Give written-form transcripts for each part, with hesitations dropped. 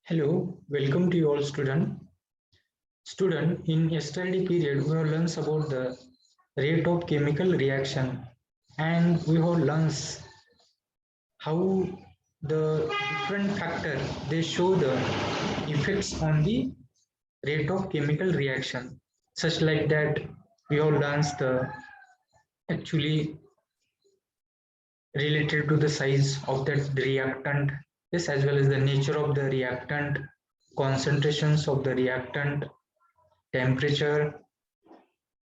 Hello, welcome to you all student. Student, in yesterday period, we have learned about the rate of chemical reaction and we have learned how the different factor they show the effects on the rate of chemical reaction. Such like that, we have learned the actually related to the size of that reactant, yes, as well as the nature of the reactant, concentrations of the reactant, temperature.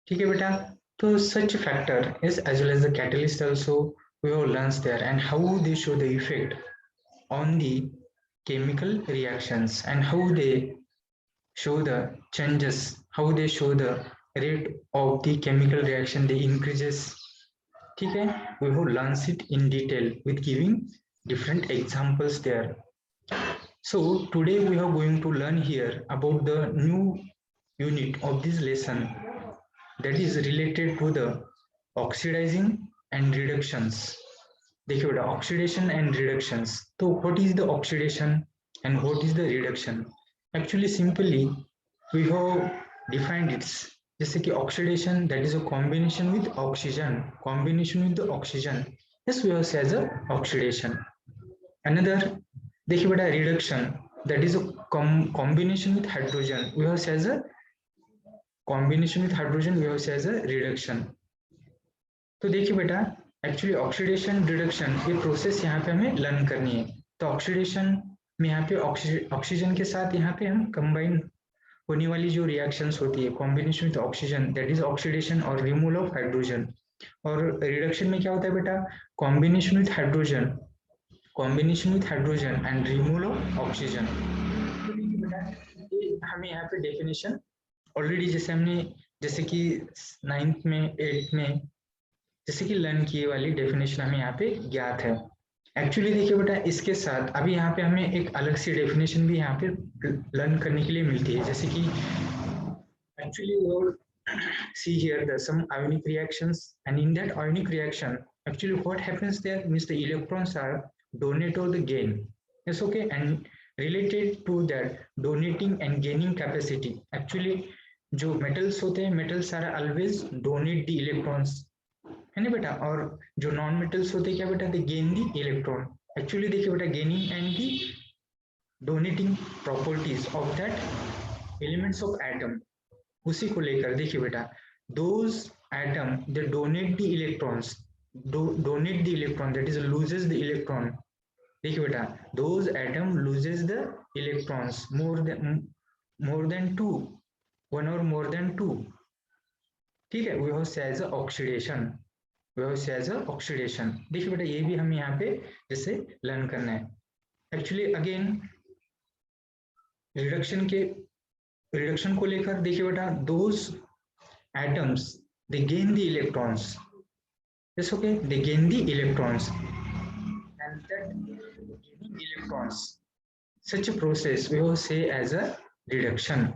ठीक है बेटा. तो such factor is as well as the catalyst also we have learned there and how they show the effect on the chemical reactions and how they show the changes, how they show the rate of the chemical reaction they increases. ठीक है, we have learned it in detail with giving different examples there. So today we are going to learn here about the new unit of this lesson that is related to the oxidizing and reductions. देखिए बेटा, oxidation and reductions. तो what is the oxidation and what is the reduction? Actually simply we have defined it. जैसे कि oxidation, that is a combination with oxygen, combination with the oxygen. Yes, we have said as a oxidation. Another, देखिए बेटा, reduction, that is a combination with hydrogen. We have said as a combination with hydrogen, we have said as a reduction. तो देखिए बेटा, actually oxidation reduction ये process यहाँ पे हमें learn करनी है. तो ऑक्सीडेशन में यहाँ पे ऑक्सीजन के साथ यहाँ पे हम कंबाइन होने वाली जो रिएक्शंस होती है combination with oxygen, that is oxidation और रिमूवल ऑफ हाइड्रोजन. और रिडक्शन में क्या होता है बेटा, combination with hydrogen, combination with hydrogen and removal of oxygen. तो देखिए बेटा, ये हमें यहाँ पे डेफिनेशन ऑलरेडी जैसे कि 9th में 8th में जैसे कि लर्न किए वाली डेफिनेशन हमें यहाँ पे ज्ञात है. एक्चुअली देखिए बेटा, इसके साथ अभी यहाँ पे हमें एक अलग सी डेफिनेशन भी यहाँ पे लर्न करने के लिए मिलती है. जैसे कि actually we will see here the some ionic reactions, and in that ionic reaction actually what happens there means the electrons are donate or the gain. Yes, okay. And related to that donating and gaining capacity, actually जो metals होते हैं, metals are always donate the electrons, है ना बेटा. और जो non metals होते हैं क्या बेटा, दे गेन दी इलेक्ट्रॉन. एक्चुअली देखिए बेटा, gaining and the donating properties of that elements of atom, उसी को लेकर देखिए बेटा, those atom they donate the electrons, donate the electron, that is loses the electron. देखिए बेटा, those atom loses the electrons more than 2, 1 और more than 2. ठीक है, we have say as oxidation, oxidation. देखिए बेटा, ये भी हमें यहाँ पे जैसे लर्न करना है. एक्चुअली अगेन रिडक्शन को लेकर देखिए बेटा, those atoms they gain the electrons. Yes, okay, they gain the electrons and that gaining electrons, such a process we have say as a reduction.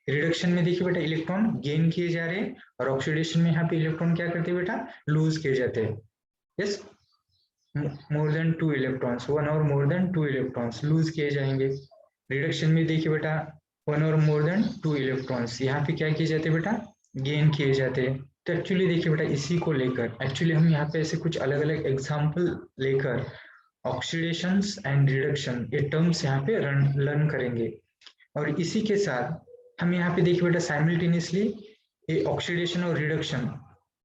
Reduction में देखिए बेटा, इलेक्ट्रॉन गेन किए जा रहे हैं और ऑक्सीडेशन में यहाँ पे इलेक्ट्रॉन क्या करते हैं बेटा, लूज किए जाते हैं. यस, मोर देन 2 इलेक्ट्रॉन्स, 1 और मोर देन 2 इलेक्ट्रॉन्स लूज किए जाएंगे. रिडक्शन में देखिए बेटा, 1 और मोर देन 2 इलेक्ट्रॉन्स यहाँ पे क्या किए जाते हैं बेटा, गेन किए जाते हैं. तो एक्चुअली देखिए बेटा, इसी को लेकर एक्चुअली हम यहाँ पे ऐसे कुछ अलग अलग एग्जाम्पल लेकर ऑक्सीडेशन एंड रिडक्शन ये टर्म्स यहाँ पे लर्न करेंगे. और इसी के साथ हम यहाँ पे देखिए बेटा, साइमल्टेनियसली ये ऑक्सीडेशन और रिडक्शन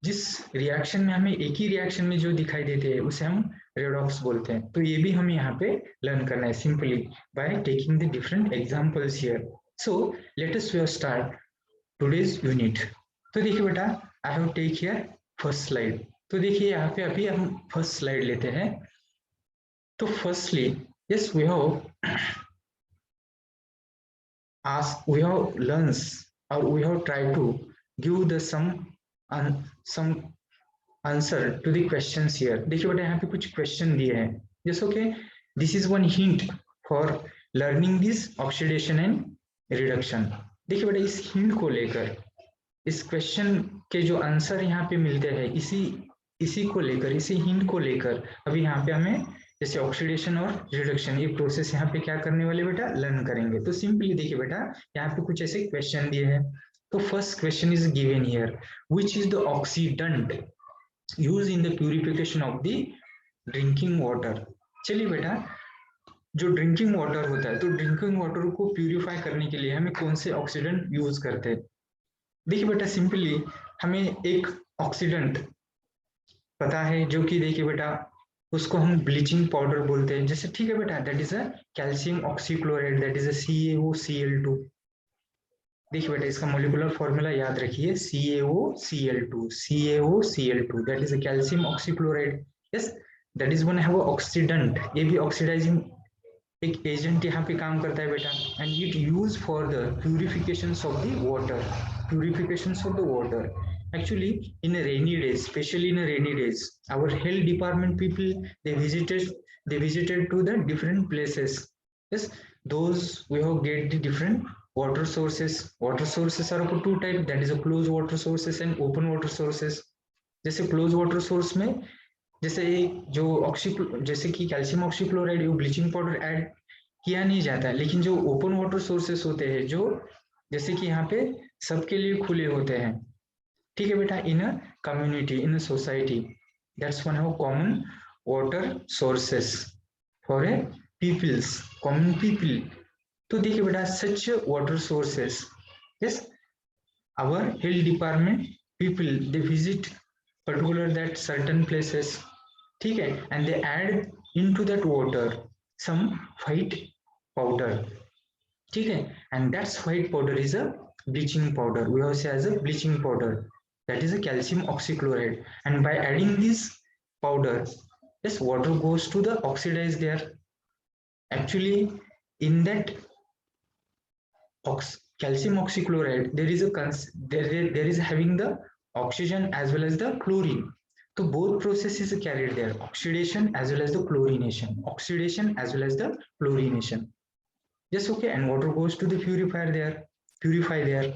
जिस रिएक्शन में हमें एक ही रिएक्शन में जो दिखाई देते हैं उसे हम रेडॉक्स बोलते हैं. तो ये भी हमें यहाँ पे लर्न करना है simply by taking the different examples here. So let us start today's unit. तो देखिए बेटा, I have take here first slide. तो देखिए यहाँ पे अभी हम फर्स्ट स्लाइड लेते हैं. तो firstly yes, we have learned or we have tried to give the some answer to the questions here. देखिए बेटा, यहाँ पे कुछ क्वेश्चन दिए हैं. Yes, okay, this is one hint for learning this oxidation and reduction. देखिए बेटा, इस हिंट को लेकर, इस क्वेश्चन के जो आंसर यहाँ पे मिलते हैं, इसी को लेकर, इसी हिंट को लेकर अभी यहाँ पे हमें जैसे ऑक्सीडेशन और रिडक्शन, ये प्रोसेस यहाँ पे क्या करने वाले बेटा, लर्न करेंगे। तो सिंपली देखिए बेटा, यहाँ पे कुछ ऐसे क्वेश्चन दिए हैं। तो first question is given here, which is the oxidant use in the purification of the drinking water. चलिए बेटा, जो ड्रिंकिंग वाटर होता है, तो ड्रिंकिंग वाटर को प्यूरिफाई करने के लिए हमें कौन से ऑक्सीडेंट यूज करते हैं। देखिए बेटा, सिंपली हमें एक ऑक्सीडेंट पता है, जो कि देखिए बेटा, उसको हम ब्लीचिंग पाउडर बोलते हैं। जैसे ठीक है बेटा, that is a calcium oxychloride, that is a CaOCl2। देखिए बेटा, इसका मोलिकुलर फॉर्मूला याद रखिए, CaOCl2, CaOCl2, that is a calcium oxychloride. Yes, that is one have oxidant, ये भी ऑक्सीडाइजिंग एक एजेंट यहाँ पे काम करता है बेटा। And it use for the purification of the water, purification of the water. Actually, in a rainy days, especially in a rainy days, our health department people, they visited to the different places. Yes, those we have get the different water sources. Water sources are of two type, that is a closed water sources and open water sources. जैसे closed water source में, जैसे जो oxy जैसे कि calcium oxychloride, वो bleaching powder add किया नहीं जाता, लेकिन जो ओपन वाटर सोर्सेस होते हैं, जो जैसे कि यहाँ पे सबके लिए खुले होते हैं, ठीक है बेटा, in a community, in a society, that's one of common water sources for a peoples, common people. तो देखिए बेटा, such water sources, yes, our health department people, they visit particular that certain places, ठीक है, and they add into that water some white powder, ठीक है, and that's white powder is a bleaching powder, we also as a bleaching powder, that is a calcium oxychloride. And by adding this powder, this water goes to the oxidize there. Actually, in that calcium oxychloride, there is a there is having the oxygen as well as the chlorine. So both processes are carried there, oxidation as well as the chlorination, oxidation as well as the chlorination. Yes, okay, and water goes to the purifier there, purify there,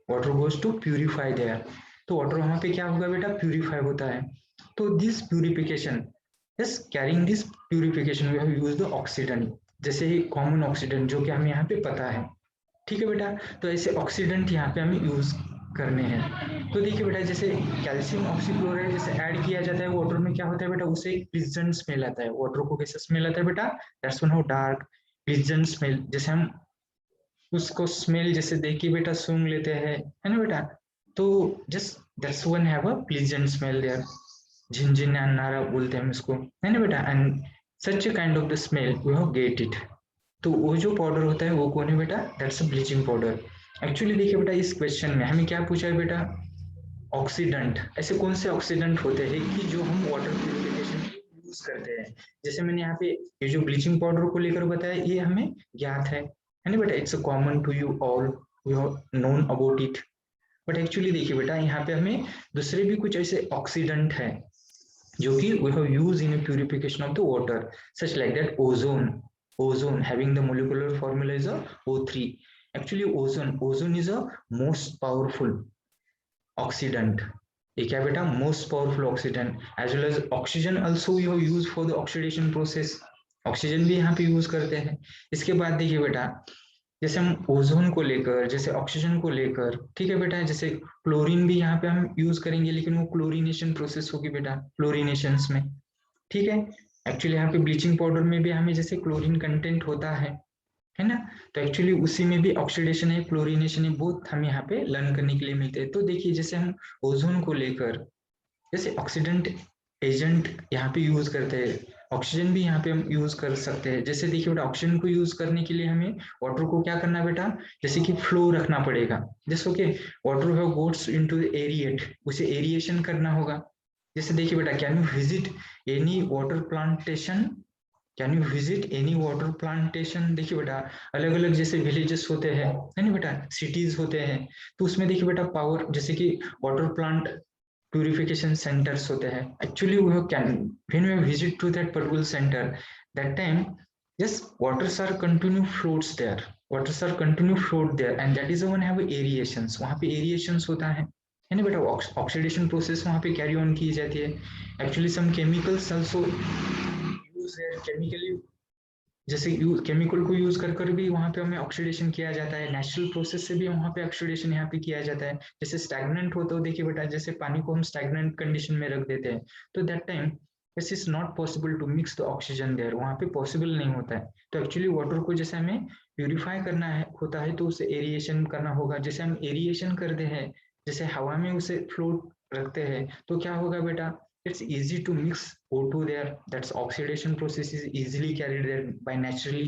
water goes to purify there. तो water वहां पे क्या होगा बेटा, purify होता है। तो this purification, yes, carrying this purification we have use the oxidant, जैसे कॉमन ऑक्सीडेंट जो कि हमें यहाँ पे पता है, ठीक है बेटा। तो ऐसे ऑक्सीडेंट यहाँ पे हमें यूज करने हैं। तो देखिए बेटा, जैसे कैल्शियम ऑक्सीक्लोराइड जैसे ऐड किया जाता है वाटर में, क्या होता है बेटा, उससे एक प्लीजेंट स्मेल आता है, वाटर को कैसा स्मेल आता है बेटा, that's one how dark pleasant smell. जैसे हम उसको स्मेल जैसे देख के बेटा सूंघ लेते हैं, है ना बेटा, तो just that's one have a pleasant smell there, झिनझिनाना बोलते हैं हम इसको, है ना बेटा। And such kind of the smell we have get it. तो वो जो पाउडर होता है वो कौन है बेटा, that's a bleaching powder. Actually देखिए बेटा, इस क्वेश्चन में हमें क्या पूछा है बेटा, ऑक्सीडेंट, ऐसे कौन से ऑक्सीडेंट होते हैं कि जो हम वाटर प्यूरिफिकेशन यूज करते हैं। जैसे मैंने यहाँ पे ये जो ब्लीचिंग पाउडर को लेकर बताया, ये हमें ज्ञात है ना बेटा, it's a common to you all, you have known about it. But actually देखिए बेटा, यहाँ पे हमें दूसरे भी कुछ ऐसे ऑक्सीडेंट है जो कि we have used in a purification of the water, such like that ozone having the molecular formula is a O3. Actually, ozone is a most powerful oxidant. ये क्या बेटा, most powerful oxidant, as well as oxygen also we have used for the oxidation process, oxygen भी यहाँ पे use करते हैं। इसके बाद देखिए बेटा, जैसे हम ओजोन को लेकर, जैसे ऑक्सीजन को लेकर, ठीक है बेटा, जैसे क्लोरीन भी यहाँ पे हम यूज करेंगे, लेकिन वो क्लोरीनेशन प्रोसेस होगी बेटा, क्लोरीनेशन में, ठीक है। एक्चुअली यहाँ पे ब्लीचिंग पाउडर में भी हमें जैसे क्लोरीन कंटेंट होता है ना, तो एक्चुअली उसी में भी ऑक्सीडेशन है, क्लोरीनेशन है, बोथ हमें यहाँ पे लर्न करने के लिए मिलते हैं। तो देखिए, जैसे हम ओजोन को लेकर जैसे ऑक्सीडेंट एजेंट यहाँ पे यूज करते हैं, ऑक्सीजन भी यहाँ पे हम यूज कर सकते हैं। जैसे देखिए बेटा, ऑक्सीजन को यूज करने के लिए हमें वाटर को क्या करना बेटा, जैसे कि फ्लो रखना पड़ेगा, जैसे okay, water have gots into the aerate, उसे एरिएशन करना होगा। जैसे देखिए बेटा, can you visit any water plantation, can you visit any water plantation. देखिए बेटा, अलग अलग जैसे विलेजेस होते हैं, है ना बेटा, सिटीज होते हैं, तो उसमें देखिए बेटा पावर, जैसे कि वाटर प्लांट purification centers होते हैं। Actually, we can, when we visit to that particular center, that time, yes, waters are continue floats there. Waters are continue float there, and that is the one have aerations. वहाँ पे aerations होता है ना बेटा, oxidation process वहाँ पे carry on की जाती है। Actually some chemicals also use use there chemically, जैसे केमिकल को यूज कर कर भी वहां पे हमें ऑक्सीडेशन किया जाता है, नेचुरल प्रोसेस से भी वहां पे ऑक्सीडेशन यहाँ पे किया जाता है। जैसे स्टैग्नेंट हो तो देखिए बेटा, जैसे पानी को हम स्टैग्नेंट कंडीशन में रख देते हैं तो that time it is not possible to mix the oxygen there, वहां पे पॉसिबल नहीं होता है। तो एक्चुअली वाटर को जैसे हमें प्यूरिफाई करना है होता है तो उसे एरिएशन करना होगा। जैसे हम एरिएशन करते हैं, जैसे हवा में उसे फ्लोट रखते हैं तो क्या होगा बेटा, it's easy to mix O2 there, that's oxidation process is easily carried there by naturally।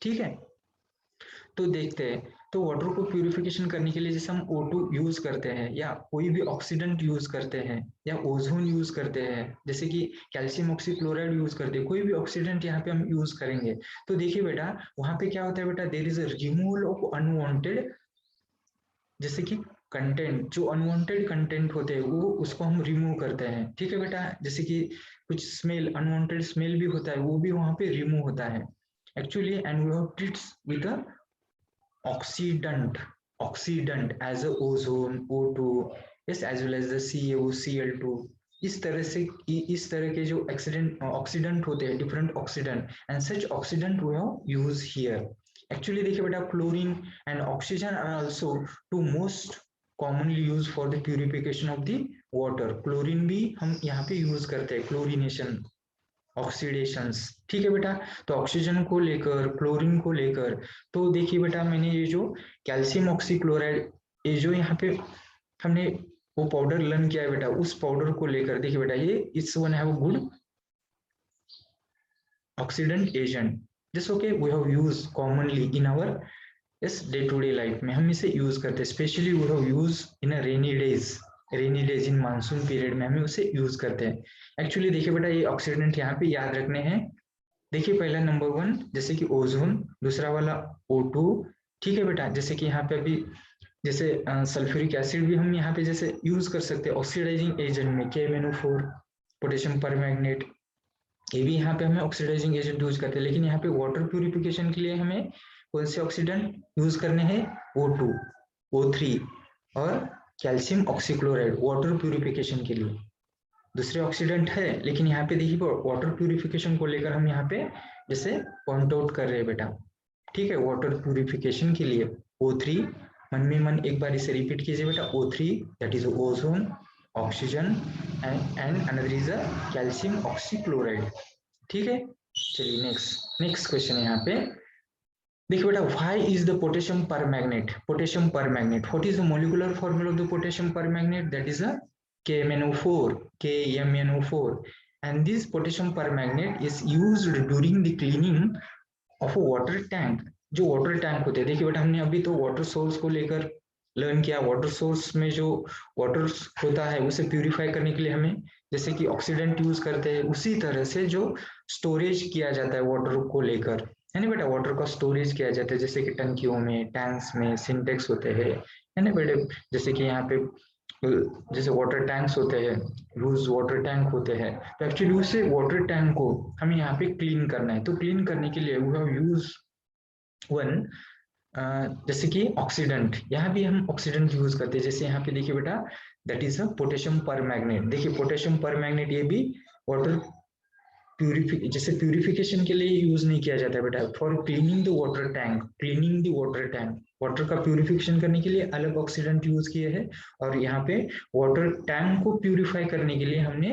ठीक है, तो देखते हैं, तो वाटर को प्यूरिफिकेशन करने के लिए जैसे हम O2 यूज करते हैं या कोई भी ऑक्सीडेंट यूज करते हैं या ओजोन यूज करते हैं, जैसे कि कैल्शियम ऑक्सीक्लोराइड यूज करते हैं, कोई भी ऑक्सीडेंट यहाँ पे हम यूज करेंगे तो देखिए बेटा वहां पे क्या होता है बेटा, there is a removal of unwanted, जैसे कि कंटेंट, जो अनवांटेड कंटेंट होते हैं वो उसको हम रिमूव करते हैं। ठीक है बेटा, जैसे कि कुछ स्मेल, अनवांटेड स्मेल भी होता है वो भी वहां पे रिमूव होता है actually. And we have treats with a oxidant as a ozone O2, yes, as well as the CaO Cl2। इस तरह से, इस तरह के जो ऑक्सीडेंट होते हैं, different oxidant, and such oxidant we have use here. Actually देखिए बेटा, chlorine and oxygen are also to most commonly use for the purification of the water. Chlorine भी हम यहाँ पे यूज करते हैं, क्लोरीनेशन, ऑक्सीडेशंस। ठीक है बेटा, तो ऑक्सीजन को लेकर, क्लोरीन को लेकर, तो देखिए बेटा मैंने ये जो कैल्शियम ऑक्सीक्लोराइड, ये जो यहाँ पे हमने वो पाउडर लर्न किया है बेटा, उस पाउडर को लेकर देखिए बेटा, ये it's one have good oxidant agent, this okay we have use commonly in our इस डे टू डे लाइफ में हम इसे यूज करते हैं। Specially we have use in a rainy days in monsoon period में हमें उसे यूज करते हैं। एक्चुअली देखिए बेटा, ये ऑक्सीडेंट यहाँ पे याद रखने हैं। देखिए पहला नंबर 1 जैसे कि ओजोन, दूसरा वाला O2। ठीक है बेटा, जैसे कि यहाँ पे अभी जैसे सल्फ्यूरिक एसिड भी हम यहाँ पे जैसे यूज कर सकते हैं ऑक्सीडाइजिंग एजेंट में, KMnO4, पोटेशियम परमैंगनेट, ये भी यहाँ पे हमें ऑक्सीडाइजिंग एजेंट यूज करते हैं। लेकिन यहाँ पे वाटर प्यूरिफिकेशन के लिए हमें कौन से ऑक्सीडेंट यूज करने हैं, O2, O3 और कैल्शियम ऑक्सीक्लोराइड वाटर प्यूरिफिकेशन के लिए। दूसरे ऑक्सीडेंट है, लेकिन यहाँ पे देखिए वाटर प्यूरिफिकेशन को लेकर हम यहाँ पे जैसे पॉइंट आउट कर रहे हैं बेटा। ठीक है, वाटर प्यूरिफिकेशन के लिए O3, मन में मन एक बार इसे रिपीट कीजिए बेटा, O3 that is ozone, oxygen and another is a calcium oxychloride. ठीक है, चलिए नेक्स्ट क्वेश्चन है यहाँ पे। देखिए बेटा, why is the potassium permanganate, what is the molecular formula of the potassium permanganate, that is a KMnO4, and this potassium permanganate is used during the cleaning of a water tank। जो water tank होते हैं, देखिए बेटा हमने अभी तो water source को लेकर लर्न किया, वाटर सोर्स में जो वाटर होता है उसे प्यूरिफाई करने के लिए हमें जैसे कि ऑक्सीडेंट यूज करते हैं, उसी तरह से जो स्टोरेज किया जाता है वाटर को लेकर, है ना बेटा, वाटर का स्टोरेज किया जाता है जैसे कि टंकियों में, टैंक्स में, सिंटेक्स होते हैं, है ना बेटे, जैसे कि यहाँ पे जैसे वाटर टैंक्स होते हैं, लूज वाटर टैंक होते हैं, तो एक्चुअली उसे वाटर टैंक को हमें यहाँ पे क्लीन करना है। तो क्लीन करने के लिए वी हैव यूज वन जैसे कि ऑक्सीडेंट, यहाँ भी हम ऑक्सीडेंट यूज करते हैं। जैसे यहाँ पे देखिए बेटा, that is a potassium permanganate. देखिए पोटेशियम परमैंगनेट ये भी वाटर जैसे प्यूरिफिकेशन के लिए यूज नहीं किया जाता है बेटा, for cleaning the water tank, water का प्यूरिफिकेशन करने के लिए अलग ऑक्सीडेंट यूज किए हैं, और यहाँ पे वाटर टैंक को प्यूरिफाई करने के लिए हमने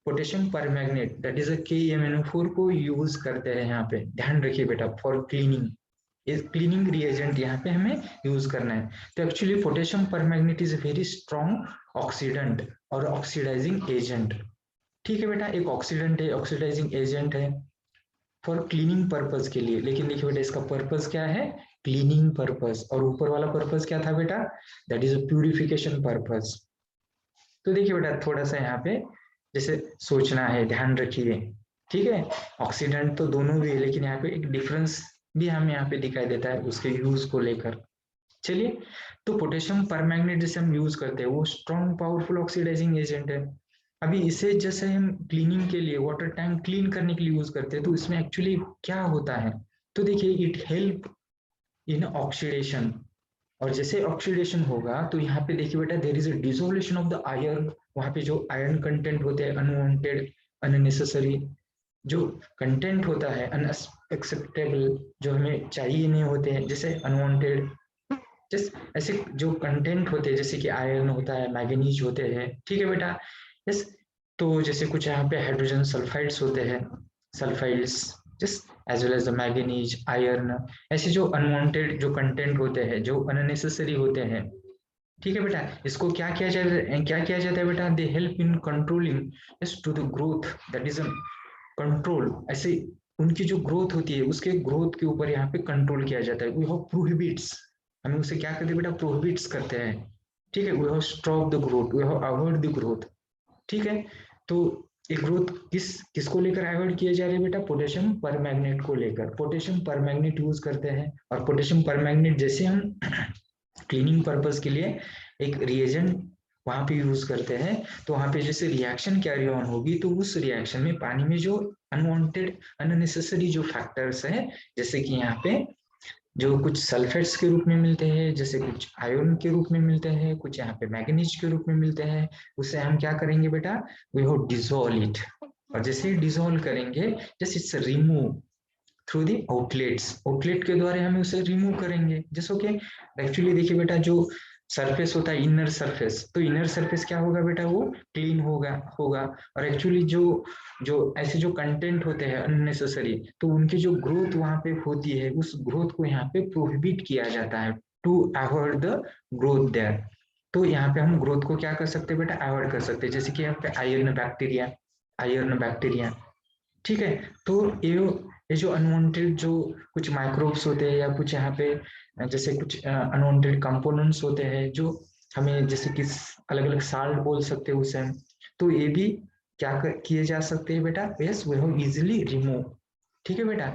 potassium permanganate that is a KMnO4 को यूज करते हैं। यहाँ पे ध्यान रखिए बेटा, फॉर क्लीनिंग रिएजेंट यहाँ पे हमें यूज करना है। तो actually potassium permanganate is a very strong oxidant और ऑक्सीडाइजिंग एजेंट। ठीक है बेटा, एक ऑक्सीडेंट है, ऑक्सीडाइजिंग एजेंट है फॉर क्लीनिंग पर्पज के लिए। लेकिन देखिए बेटा, इसका पर्पज क्या है, क्लीनिंग पर्पज, और ऊपर वाला पर्पज क्या था बेटा, that is a purification purpose. तो देखिए बेटा, थोड़ा सा यहाँ पे जैसे सोचना है, ध्यान रखिए। ठीक है, ऑक्सीडेंट तो दोनों भी है, लेकिन यहाँ पे एक डिफरेंस भी हमें यहाँ पे दिखाई देता है उसके यूज को लेकर। चलिए, तो पोटेशियम परमैंगनेट जैसे हम यूज करते हैं वो स्ट्रॉन्ग पावरफुल ऑक्सीडाइजिंग एजेंट है। अभी इसे जैसे हम क्लीनिंग के लिए, वाटर टैंक क्लीन करने के लिए यूज करते हैं, तो इसमें एक्चुअली क्या होता है, तो देखिए इट हेल्प इन ऑक्सीडेशन, और जैसे ऑक्सीडेशन होगा तो यहाँ पे देखिए बेटा, there is a dissolution of the iron, वहां पे जो आयरन कंटेंट होते हैं अनवांटेड, अननेसेसरी, जो कंटेंट होता है अनएक्सेप्टेबल, जो हमें चाहिए नहीं होते हैं, जैसे अनवांटेड, जैसे ऐसे जो कंटेंट होते हैं जैसे कि आयरन होता है, मैग्नीज होते हैं, ठीक है बेटा। यस, तो जैसे कुछ यहाँ पे हाइड्रोजन सल्फाइड्स होते हैं, sulphides, just as well as the manganese, iron, ऐसे जो अनवांटेड जो कंटेंट होते हैं, जो अननेसेसरी होते हैं, ठीक है बेटा। इसको क्या किया जाता है बेटा, they help in controlling yes to the growth, that is control, ऐसे उनकी जो ग्रोथ होती है उसके ग्रोथ के ऊपर यहाँ पे कंट्रोल किया जाता है। वी हैव प्रोहिबिट्स, हमें उसे क्या करते हैं बेटा, प्रोहिबिट्स करते हैं, ठीक है। We have stop the growth, we have avoid the growth, ठीक है। तो ये ग्रोथ किसको लेकर अवॉइड किए जा रहे हैं बेटा, पोटेशियम परमैंगनेट को लेकर, पोटेशियम परमैंगनेट यूज करते हैं। और पोटेशियम परमैंगनेट जैसे हम क्लीनिंग पर्पस के लिए एक रिएजेंट वहां पे यूज करते हैं, तो वहां पे जैसे रिएक्शन कैरी ऑन होगी तो उस रिएक्शन में पानी में जो अनवांटेड अननेसेसरी जो फैक्टर्स है, जैसे कि यहाँ पे जो कुछ सल्फेट्स के रूप में मिलते हैं, जैसे कुछ आयरन के रूप में मिलते हैं, कुछ यहाँ पे मैग्नीज के रूप में मिलते हैं, उसे हम क्या करेंगे बेटा, वी हैव डिसॉल्व इट। और जैसे ही डिसॉल्व करेंगे, just it's remove through the outlets, outlet के द्वारा हम उसे रिमूव करेंगे, जैसे ओके। एक्चुअली देखिए बेटा, जो सरफेस होता है इनर सरफेस, तो इनर सरफेस क्या होगा बेटा, वो क्लीन होगा। और एक्चुअली जो जो ऐसे जो कंटेंट होते हैं अननेसेसरी, तो उनकी जो ग्रोथ वहां पे होती है, उस ग्रोथ को यहाँ पे प्रोहिबिट किया जाता है to avoid the growth there. तो यहाँ पे हम ग्रोथ को क्या कर सकते हैं बेटा, अवॉइड कर सकते हैं, जैसे कि यहाँ पे आयरन बैक्टीरिया, ठीक है। तो ये जो अनवांटेड जो कुछ माइक्रोब्स होते हैं, या कुछ यहाँ पे जैसे कुछ अनवांटेड कंपोनेंट्स होते हैं, जो हमें जैसे कि अलग अलग साल्ट बोल सकते हैं उसे, तो ये भी किए जा सकते हैं बेटा, yes we have easily remove, ठीक है बेटा।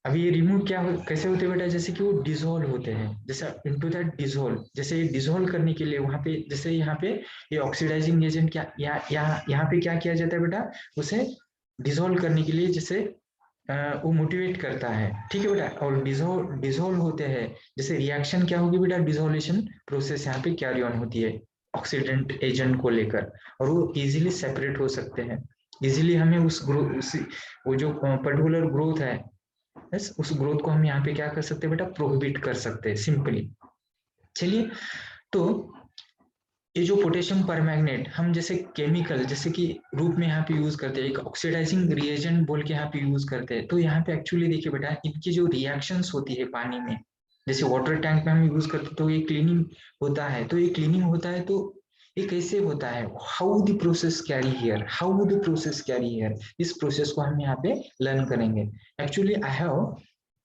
अभी ये रिमूव कैसे होते हैं बेटा, जैसे कि वो डिसॉल्व होते हैं, जैसे इनटू दैट डिसॉल्व, जैसे डिसॉल्व करने के लिए वहां पे जैसे यहाँ पे ये ऑक्सीडाइजिंग एजेंट क्या यहाँ पे क्या किया जाता है बेटा, उसे डिसॉल्व करने के लिए जैसे वो मोटिवेट करता है, ठीक है बेटा। और डिसॉल्व होते हैं, जैसे रिएक्शन क्या होगी बेटा, डिसोल्यूशन प्रोसेस यहाँ पे कैरी ऑन होती है ऑक्सीडेंट एजेंट को लेकर, और वो इजीली सेपरेट हो सकते हैं। इजीली हमें उस ग्रोथ, वो जो पर्टिकुलर ग्रोथ है, यस, उस ग्रोथ को हम यहाँ पे क्या कर सकते हैं बेटा, प्रोहिबिट कर सकते हैं सिंपली। चलिए, तो ये जो पोटेशियम परमैंगनेट हम जैसे केमिकल जैसे कि रूप में यहाँ पे यूज करते हैं, एक ऑक्सीडाइजिंग रिएजेंट बोल के यहाँ पे यूज करते हैं, तो यहाँ पे एक्चुअली देखिए बेटा, इनकी जो रिएक्शंस होती है पानी में, जैसे वाटर टैंक में हम यूज करते हैं, तो ये क्लीनिंग होता है, तो ये क्लीनिंग होता है, तो ये कैसे होता है, how the process carry here, इस प्रोसेस को हम यहाँ पे लर्न करेंगे। Actually I have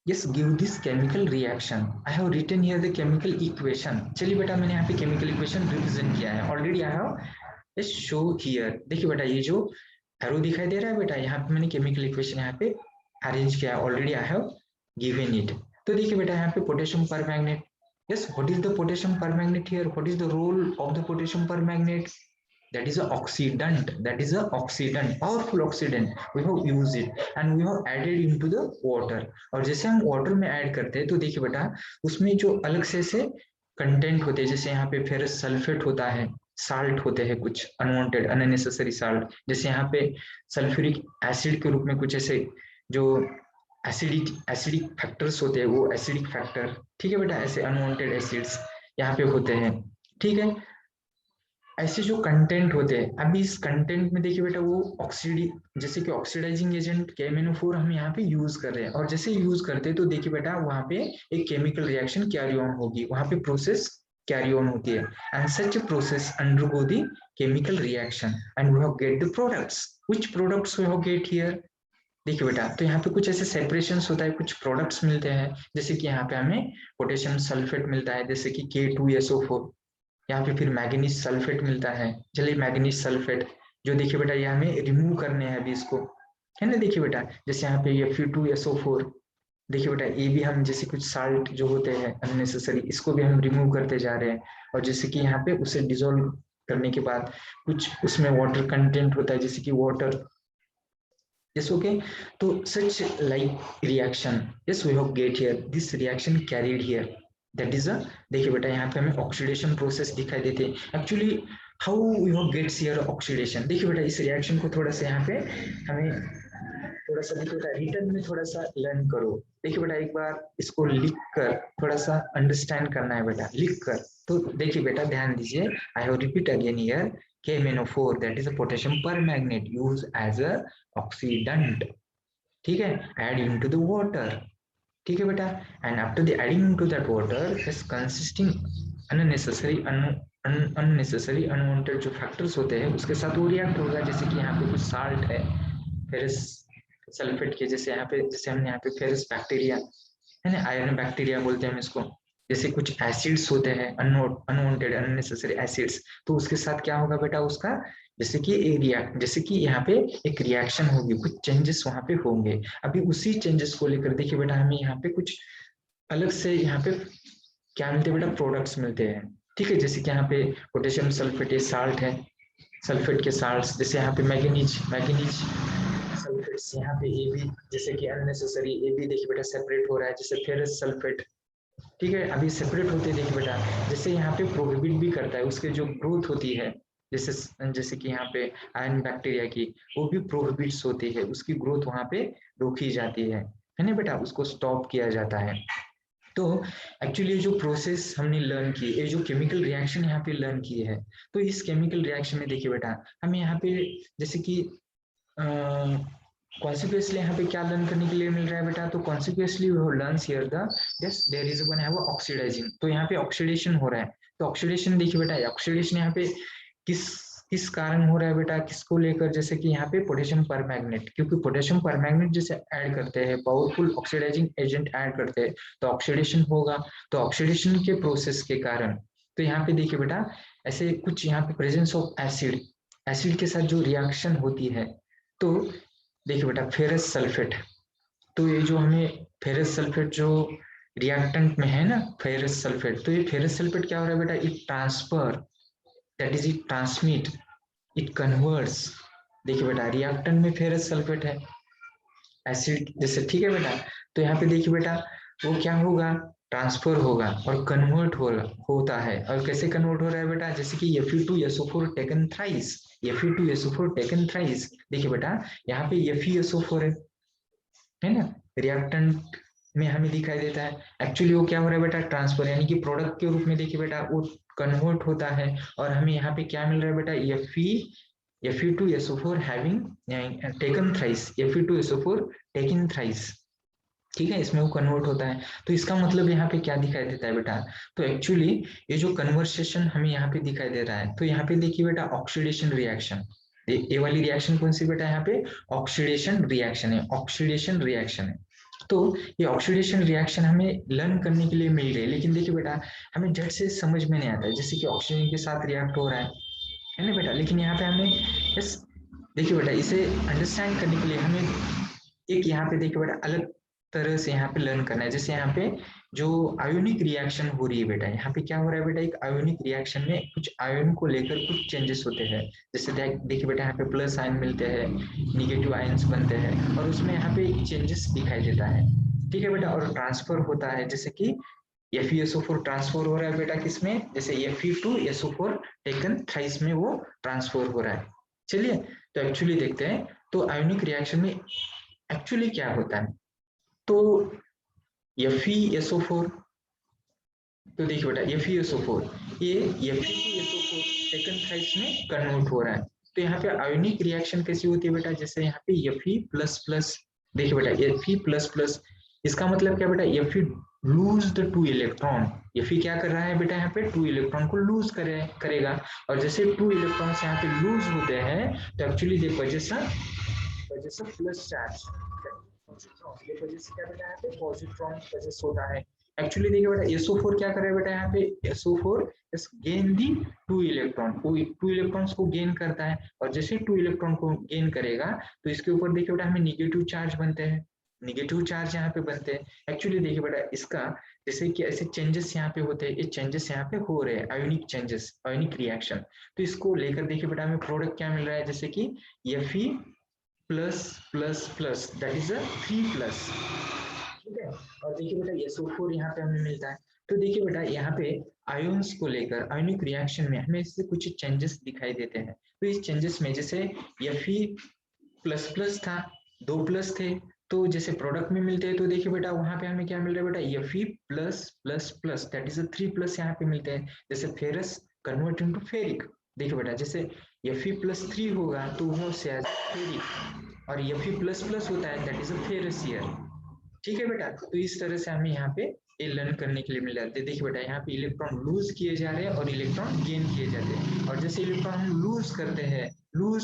yes give this chemical reaction, I have written here the chemical equation। चलिए बेटा, मैंने यहाँ पे chemical equation रिप्रेजेंट किया है already, I have yes show here। देखिए बेटा, ये जो एरो दिखाई दे रहा है बेटा, यहाँ पे मैंने chemical equation यहाँ पे अरेंज किया है already, I have given it. तो देखिए बेटा, यहाँ पे potassium permanganate, yes what is the potassium permanganate here, what is the role of the potassium permanganate, that is a oxidant, powerful oxidant, we have used it and we have added into the water। और जैसे हम water में add करते हैं, तो देखिए बेटा, उसमें जो अलग से कंटेंट होते हैं, जैसे यहाँ पे फेरस सल्फेट होता है, साल्ट होते हैं कुछ अनवांटेड अननेसेसरी साल्ट, जैसे यहाँ पे सल्फ्यूरिक एसिड के रूप में कुछ ऐसे जो एसिडिक फैक्टर्स होते हैं, वो एसिडिक फैक्टर, ठीक है बेटा, ऐसे अनवांटेड एसिड्स यहाँ पे होते हैं, ठीक है। ऐसे जो कंटेंट होते हैं, अभी इस कंटेंट में देखिए बेटा, वो जैसे कि ऑक्सीडाइजिंग एजेंट KMnO4 हम यहाँ पे यूज कर रहे हैं, और जैसे यूज करते हैं तो देखिए बेटा, वहां पे एक केमिकल रिएक्शन कैरी ऑन होगी, वहां पे प्रोसेस कैरी ऑन होती है, and such process undergo the chemical reaction and we have get the products, which products we have get here. देखिए बेटा, तो यहाँ पे कुछ ऐसे सेपरेशन होता है, कुछ प्रोडक्ट्स मिलते हैं, जैसे कि यहाँ पे हमें पोटेशियम सल्फेट मिलता है, जैसे कि K2SO4, यहाँ पे फिर मैग्नीज सल्फेट मिलता है। चलिए, मैग्नीज सल्फेट जो देखिए बेटा, ये हमें रिमूव करने हैं अभी इसको, है ना। देखिए बेटा, जैसे यहाँ पे Fe2SO4, देखिए बेटा, ये भी हम जैसे कुछ साल्ट जो होते हैं अननेसेसरी, इसको भी हम रिमूव करते जा रहे हैं। और जैसे कि यहाँ पे उसे डिसॉल्व करने के बाद कुछ उसमें वाटर कंटेंट होता है, जैसे कि वाटर, yes okay। तो such like reaction, yes we have get here this reaction carried here, that is a, देखिए बेटा, यहाँ पे हमें ऑक्सीडेशन प्रोसेस दिखाई देते हैं। Actually how we have gets here oxidation, देखिए बेटा, इस रिएक्शन को थोड़ा सा यहाँ पे हमें थोड़ा सा देखिए बेटा रिटर्न में थोड़ा सा लर्न करो। देखिए बेटा एक बार इसको लिख कर थोड़ा सा अंडरस्टैंड करना है बेटा, लिख कर। तो देखिए बेटा ध्यान दीजिए, I have repeat again here, KMnO4 that is a potassium permanganate use as a oxidant, ठीक है, एड इनटू द वाटर, ठीक है बेटा, and after the adding into that water is consisting unnecessary unwanted जो फैक्टर्स होते हैं उसके साथ वो रिएक्ट होगा। जैसे कि यहाँ पे कुछ साल्ट है, फेरस सल्फेट के, जैसे यहाँ पे, जैसे हमने यहाँ पे फेरस बैक्टीरिया है ना, आयरन बैक्टीरिया बोलते हैं हम इसको, जैसे कुछ एसिड्स होते हैं अनवांटेड अननेसेसरी एसिड्स, तो उसके साथ क्या होगा बेटा उसका, जैसे कि रिएक्ट, जैसे कि यहाँ पे एक रिएक्शन होगी, कुछ चेंजेस वहां पे होंगे। अभी उसी चेंजेस को लेकर देखिए बेटा हमें यहाँ पे कुछ अलग से यहाँ पे क्या मिलते हैं बेटा, प्रोडक्ट्स मिलते हैं, ठीक है। जैसे कि यहाँ पे पोटेशियम सल्फेट साल्ट है, सल्फेट के साल्ट्स, जैसे यहाँ पे मैग्नीज सल्फेट्स, यहाँ पे ए भी, जैसे कि अननेसेसरी ए भी देखिए बेटा सेपरेट हो रहा है, जैसे फेरस सल्फेट, ठीक है, अभी सेपरेट होते हैं देखिए बेटा, जैसे यहाँ पे प्रोहिबिट भी करता है, उसके जो ग्रोथ होती है, जैसे कि यहाँ पे आयरन बैक्टीरिया की वो भी प्रोहिबिट्स होती है, उसकी ग्रोथ वहां पे रोकी जाती है ना बेटा, उसको स्टॉप किया जाता है। तो एक्चुअली जो प्रोसेस हमने लर्न की, ये जो केमिकल रिएक्शन यहाँ पे लर्न की है, तो इस केमिकल रिएक्शन में देखिए बेटा हमें यहाँ पे जैसे कि कॉन्सिक्वेंसली यहाँ पे क्या लर्न करने के लिए मिल रहा है बेटा, तो consequently we have learn here the yes there is one have oxidizing, तो यहाँ पे ऑक्सीडेशन हो रहा है। तो ऑक्सीडेशन देखिए बेटा, ऑक्सीडेशन यहाँ पे किस किस कारण हो रहा है बेटा, किसको लेकर, जैसे कि यहाँ पे पोटेशियम परमैंगनेट, क्योंकि पोटेशियम परमैंगनेट जैसे ऐड करते हैं, पावरफुल ऑक्सीडाइजिंग एजेंट ऐड करते हैं, तो ऑक्सीडेशन होगा। तो ऑक्सीडेशन के प्रोसेस के कारण, तो यहाँ पे देखिए बेटा ऐसे कुछ यहाँ पे प्रेजेंस ऑफ एसिड, एसिड के साथ जो रिएक्शन होती है, तो देखिए बेटा फेरस सल्फेट, तो ये जो हमें फेरस सल्फेट जो रिएक्टेंट में है ना फेरस सल्फेट, तो ये फेरस सल्फेट क्या हो रहा है बेटा, it transfer, that is it transmit, it converts, देखिए बेटा रिएक्टेंट में फेरस सल्फेट है एसिड जैसे, ठीक है बेटा, तो यहाँ पे देखिए बेटा वो क्या होगा, ट्रांसफर होगा और कन्वर्ट होता है। और कैसे कन्वर्ट हो रहा है बेटा, जैसे कि Fe2SO4 taken thrice, Fe2SO4 taken thrice, देखिए बेटा यहाँ पे FeSO4 है ना, रिएक्टेंट में हमें दिखाई देता है, एक्चुअली वो क्या हो रहा है बेटा, ट्रांसफर, यानी कि प्रोडक्ट के रूप में देखिए बेटा वो कन्वर्ट होता है, और हमें यहाँ पे क्या मिल रहा है बेटा, Fe2SO4 having taken thrice, Fe2SO4 taken thrice, ठीक है, इसमें वो कन्वर्ट होता है। तो इसका मतलब यहाँ पे क्या दिखाई देता है बेटा, तो एक्चुअली ये जो कन्वर्सेशन हमें यहाँ पे दिखाई दे रहा है, तो यहाँ पे देखिए बेटा ऑक्सीडेशन रिएक्शन, ये वाली रिएक्शन कौन सी बेटा, यहाँ पे ऑक्सीडेशन रिएक्शन है, ऑक्सीडेशन रिएक्शन है। तो ये ऑक्सीडेशन रिएक्शन हमें लर्न करने के लिए मिल रही है, लेकिन देखिए बेटा हमें झट से समझ में नहीं आता है, जैसे कि ऑक्सीजन के साथ रिएक्ट हो रहा है ना बेटा, लेकिन यहाँ पे हमें बस देखिए बेटा इसे अंडरस्टैंड करने के लिए हमें एक यहाँ पे देखिए बेटा अलग तरह से यहाँ पे लर्न करना है। जैसे यहाँ पे जो आयोनिक रिएक्शन हो रही है बेटा, यहाँ पे क्या हो रहा है बेटा, एक आयोनिक रिएक्शन में कुछ आयन को लेकर कुछ चेंजेस होते हैं, जैसे देखिए बेटा यहाँ पे प्लस आयन मिलते हैं, निगेटिव आयन्स बनते हैं, और उसमें यहाँ पे चेंजेस दिखाई देता है, ठीक है बेटा, और ट्रांसफर होता है, जैसे कि FeSO4 ट्रांसफर हो रहा है बेटा किसमें, जैसे Fe2SO4 टेकन थ्राइस में वो ट्रांसफर हो रहा है। चलिए तो एक्चुअली देखते हैं, तो आयोनिक रिएक्शन में एक्चुअली क्या होता है, तो FeSO4, तो देखिए बेटा FeSO4 ये Fe2SO4 टेकन थ्राइस में कन्वर्ट हो रहा है। तो यहाँ पे आयोनिक रिएक्शन कैसी होती है बेटा, जैसे यहाँ पे Fe++, देखिए बेटा Fe++, इसका मतलब क्या बेटा, Fe lose the 2 electron, Fe क्या कर रहा है बेटा, यहाँ पे 2 इलेक्ट्रॉन को लूज करेगा, और जैसे 2 इलेक्ट्रॉन यहाँ पे लूज होते हैं, तो एक्चुअली देखो वजह से प्लस चार्ज, वजह से क्या बेटा यहाँ पे पॉजिट्रॉन वजह से होता है। एक्चुअली देखिए बेटा SO4 क्या कर रहा है बेटा, यहाँ पे SO4 गेन दी 2 इलेक्ट्रॉन, 2 इलेक्ट्रॉन्स को गेन करता है, और जैसे 2 इलेक्ट्रॉन को गेन करेगा तो इसके ऊपर देखिए बेटा हमें निगेटिव चार्ज बनते हैं, निगेटिव चार्ज यहाँ पे बनते हैं। एक्चुअली देखिए बेटा इसका जैसे कि ऐसे चेंजेस यहाँ पे होते हैं, ये चेंजेस यहाँ पे हो रहे हैं, आयोनिक चेंजेस, आयोनिक रिएक्शन, तो इसको लेकर देखिए बेटा हमें प्रोडक्ट क्या मिल रहा है, जैसे कि Fe प्लस दैट इज 3+, ठीक है, और देखिए बेटा SO4 यहाँ पे हमें मिलता है। तो देखिए बेटा यहाँ पे आयोन्स को लेकर आयोनिक रिएक्शन में हमें इससे कुछ चेंजेस दिखाई देते हैं। तो इस चेंजेस में जैसे Fe++ था, दो प्लस थे, तो जैसे प्रोडक्ट में मिलते हैं तो देखिए बेटा वहां पे हमें क्या मिल रहा है बेटा, Fe plus plus plus, that is 3 plus यहाँ पे मिलते हैं। जैसे फेरस कन्वर्ट इनटू फेरिक, देखिए बेटा जैसे Fe प्लस 3 होगा तो वो से फेरिक, और Fe प्लस प्लस होता है that is a ferrous here. ठीक है बेटा, तो इस तरह से हमें यहाँ पे ये लर्न करने के लिए मिल जाते हैं। देखिए बेटा यहाँ पे इलेक्ट्रॉन लूज किए जा रहे हैं और इलेक्ट्रॉन गेन किए जाते हैं, और जैसे इलेक्ट्रॉन हम लूज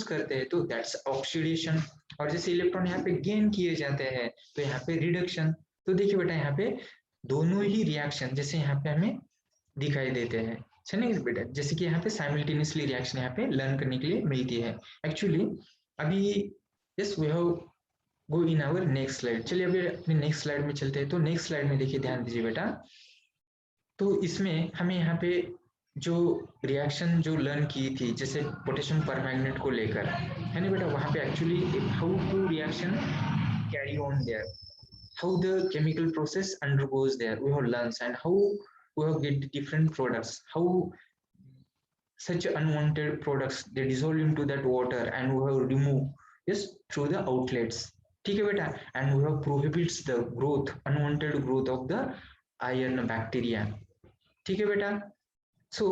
करते हैं तो दैट्स ऑक्सीडेशन, और जैसे इलेक्ट्रॉन यहाँ पे गेन किए जाते हैं तो यहाँ पे रिडक्शन। तो देखिए बेटा यहाँ पे दोनों ही रिएक्शन जैसे यहाँ पे हमें दिखाई देते हैं। चलिए बेटा, जैसे कि यहाँ पे साइमल्टेनियसली रिएक्शन यहाँ पे लर्न करने के लिए मिलती है एक्चुअली। अभी yes we have go in our next slide. चलिए अभी अपने नेक्स्ट स्लाइड में चलते हैं। तो नेक्स्ट स्लाइड में देखिए, ध्यान दीजिए बेटा, तो इसमें हमें यहाँ पे जो रिएक्शन जो लर्न की थी जैसे पोटेशियम परमैंगनेट को लेकर, है ना बेटा, वहाँ पे actually how to reaction carry on there, how the chemical process undergoes there, we have learned, and how we have get different products, how such unwanted products they dissolve into that water and we have remove yes through the outlets. ठीक है बेटा, and we have prohibits the growth, unwanted growth of the iron bacteria. ठीक है बेटा, so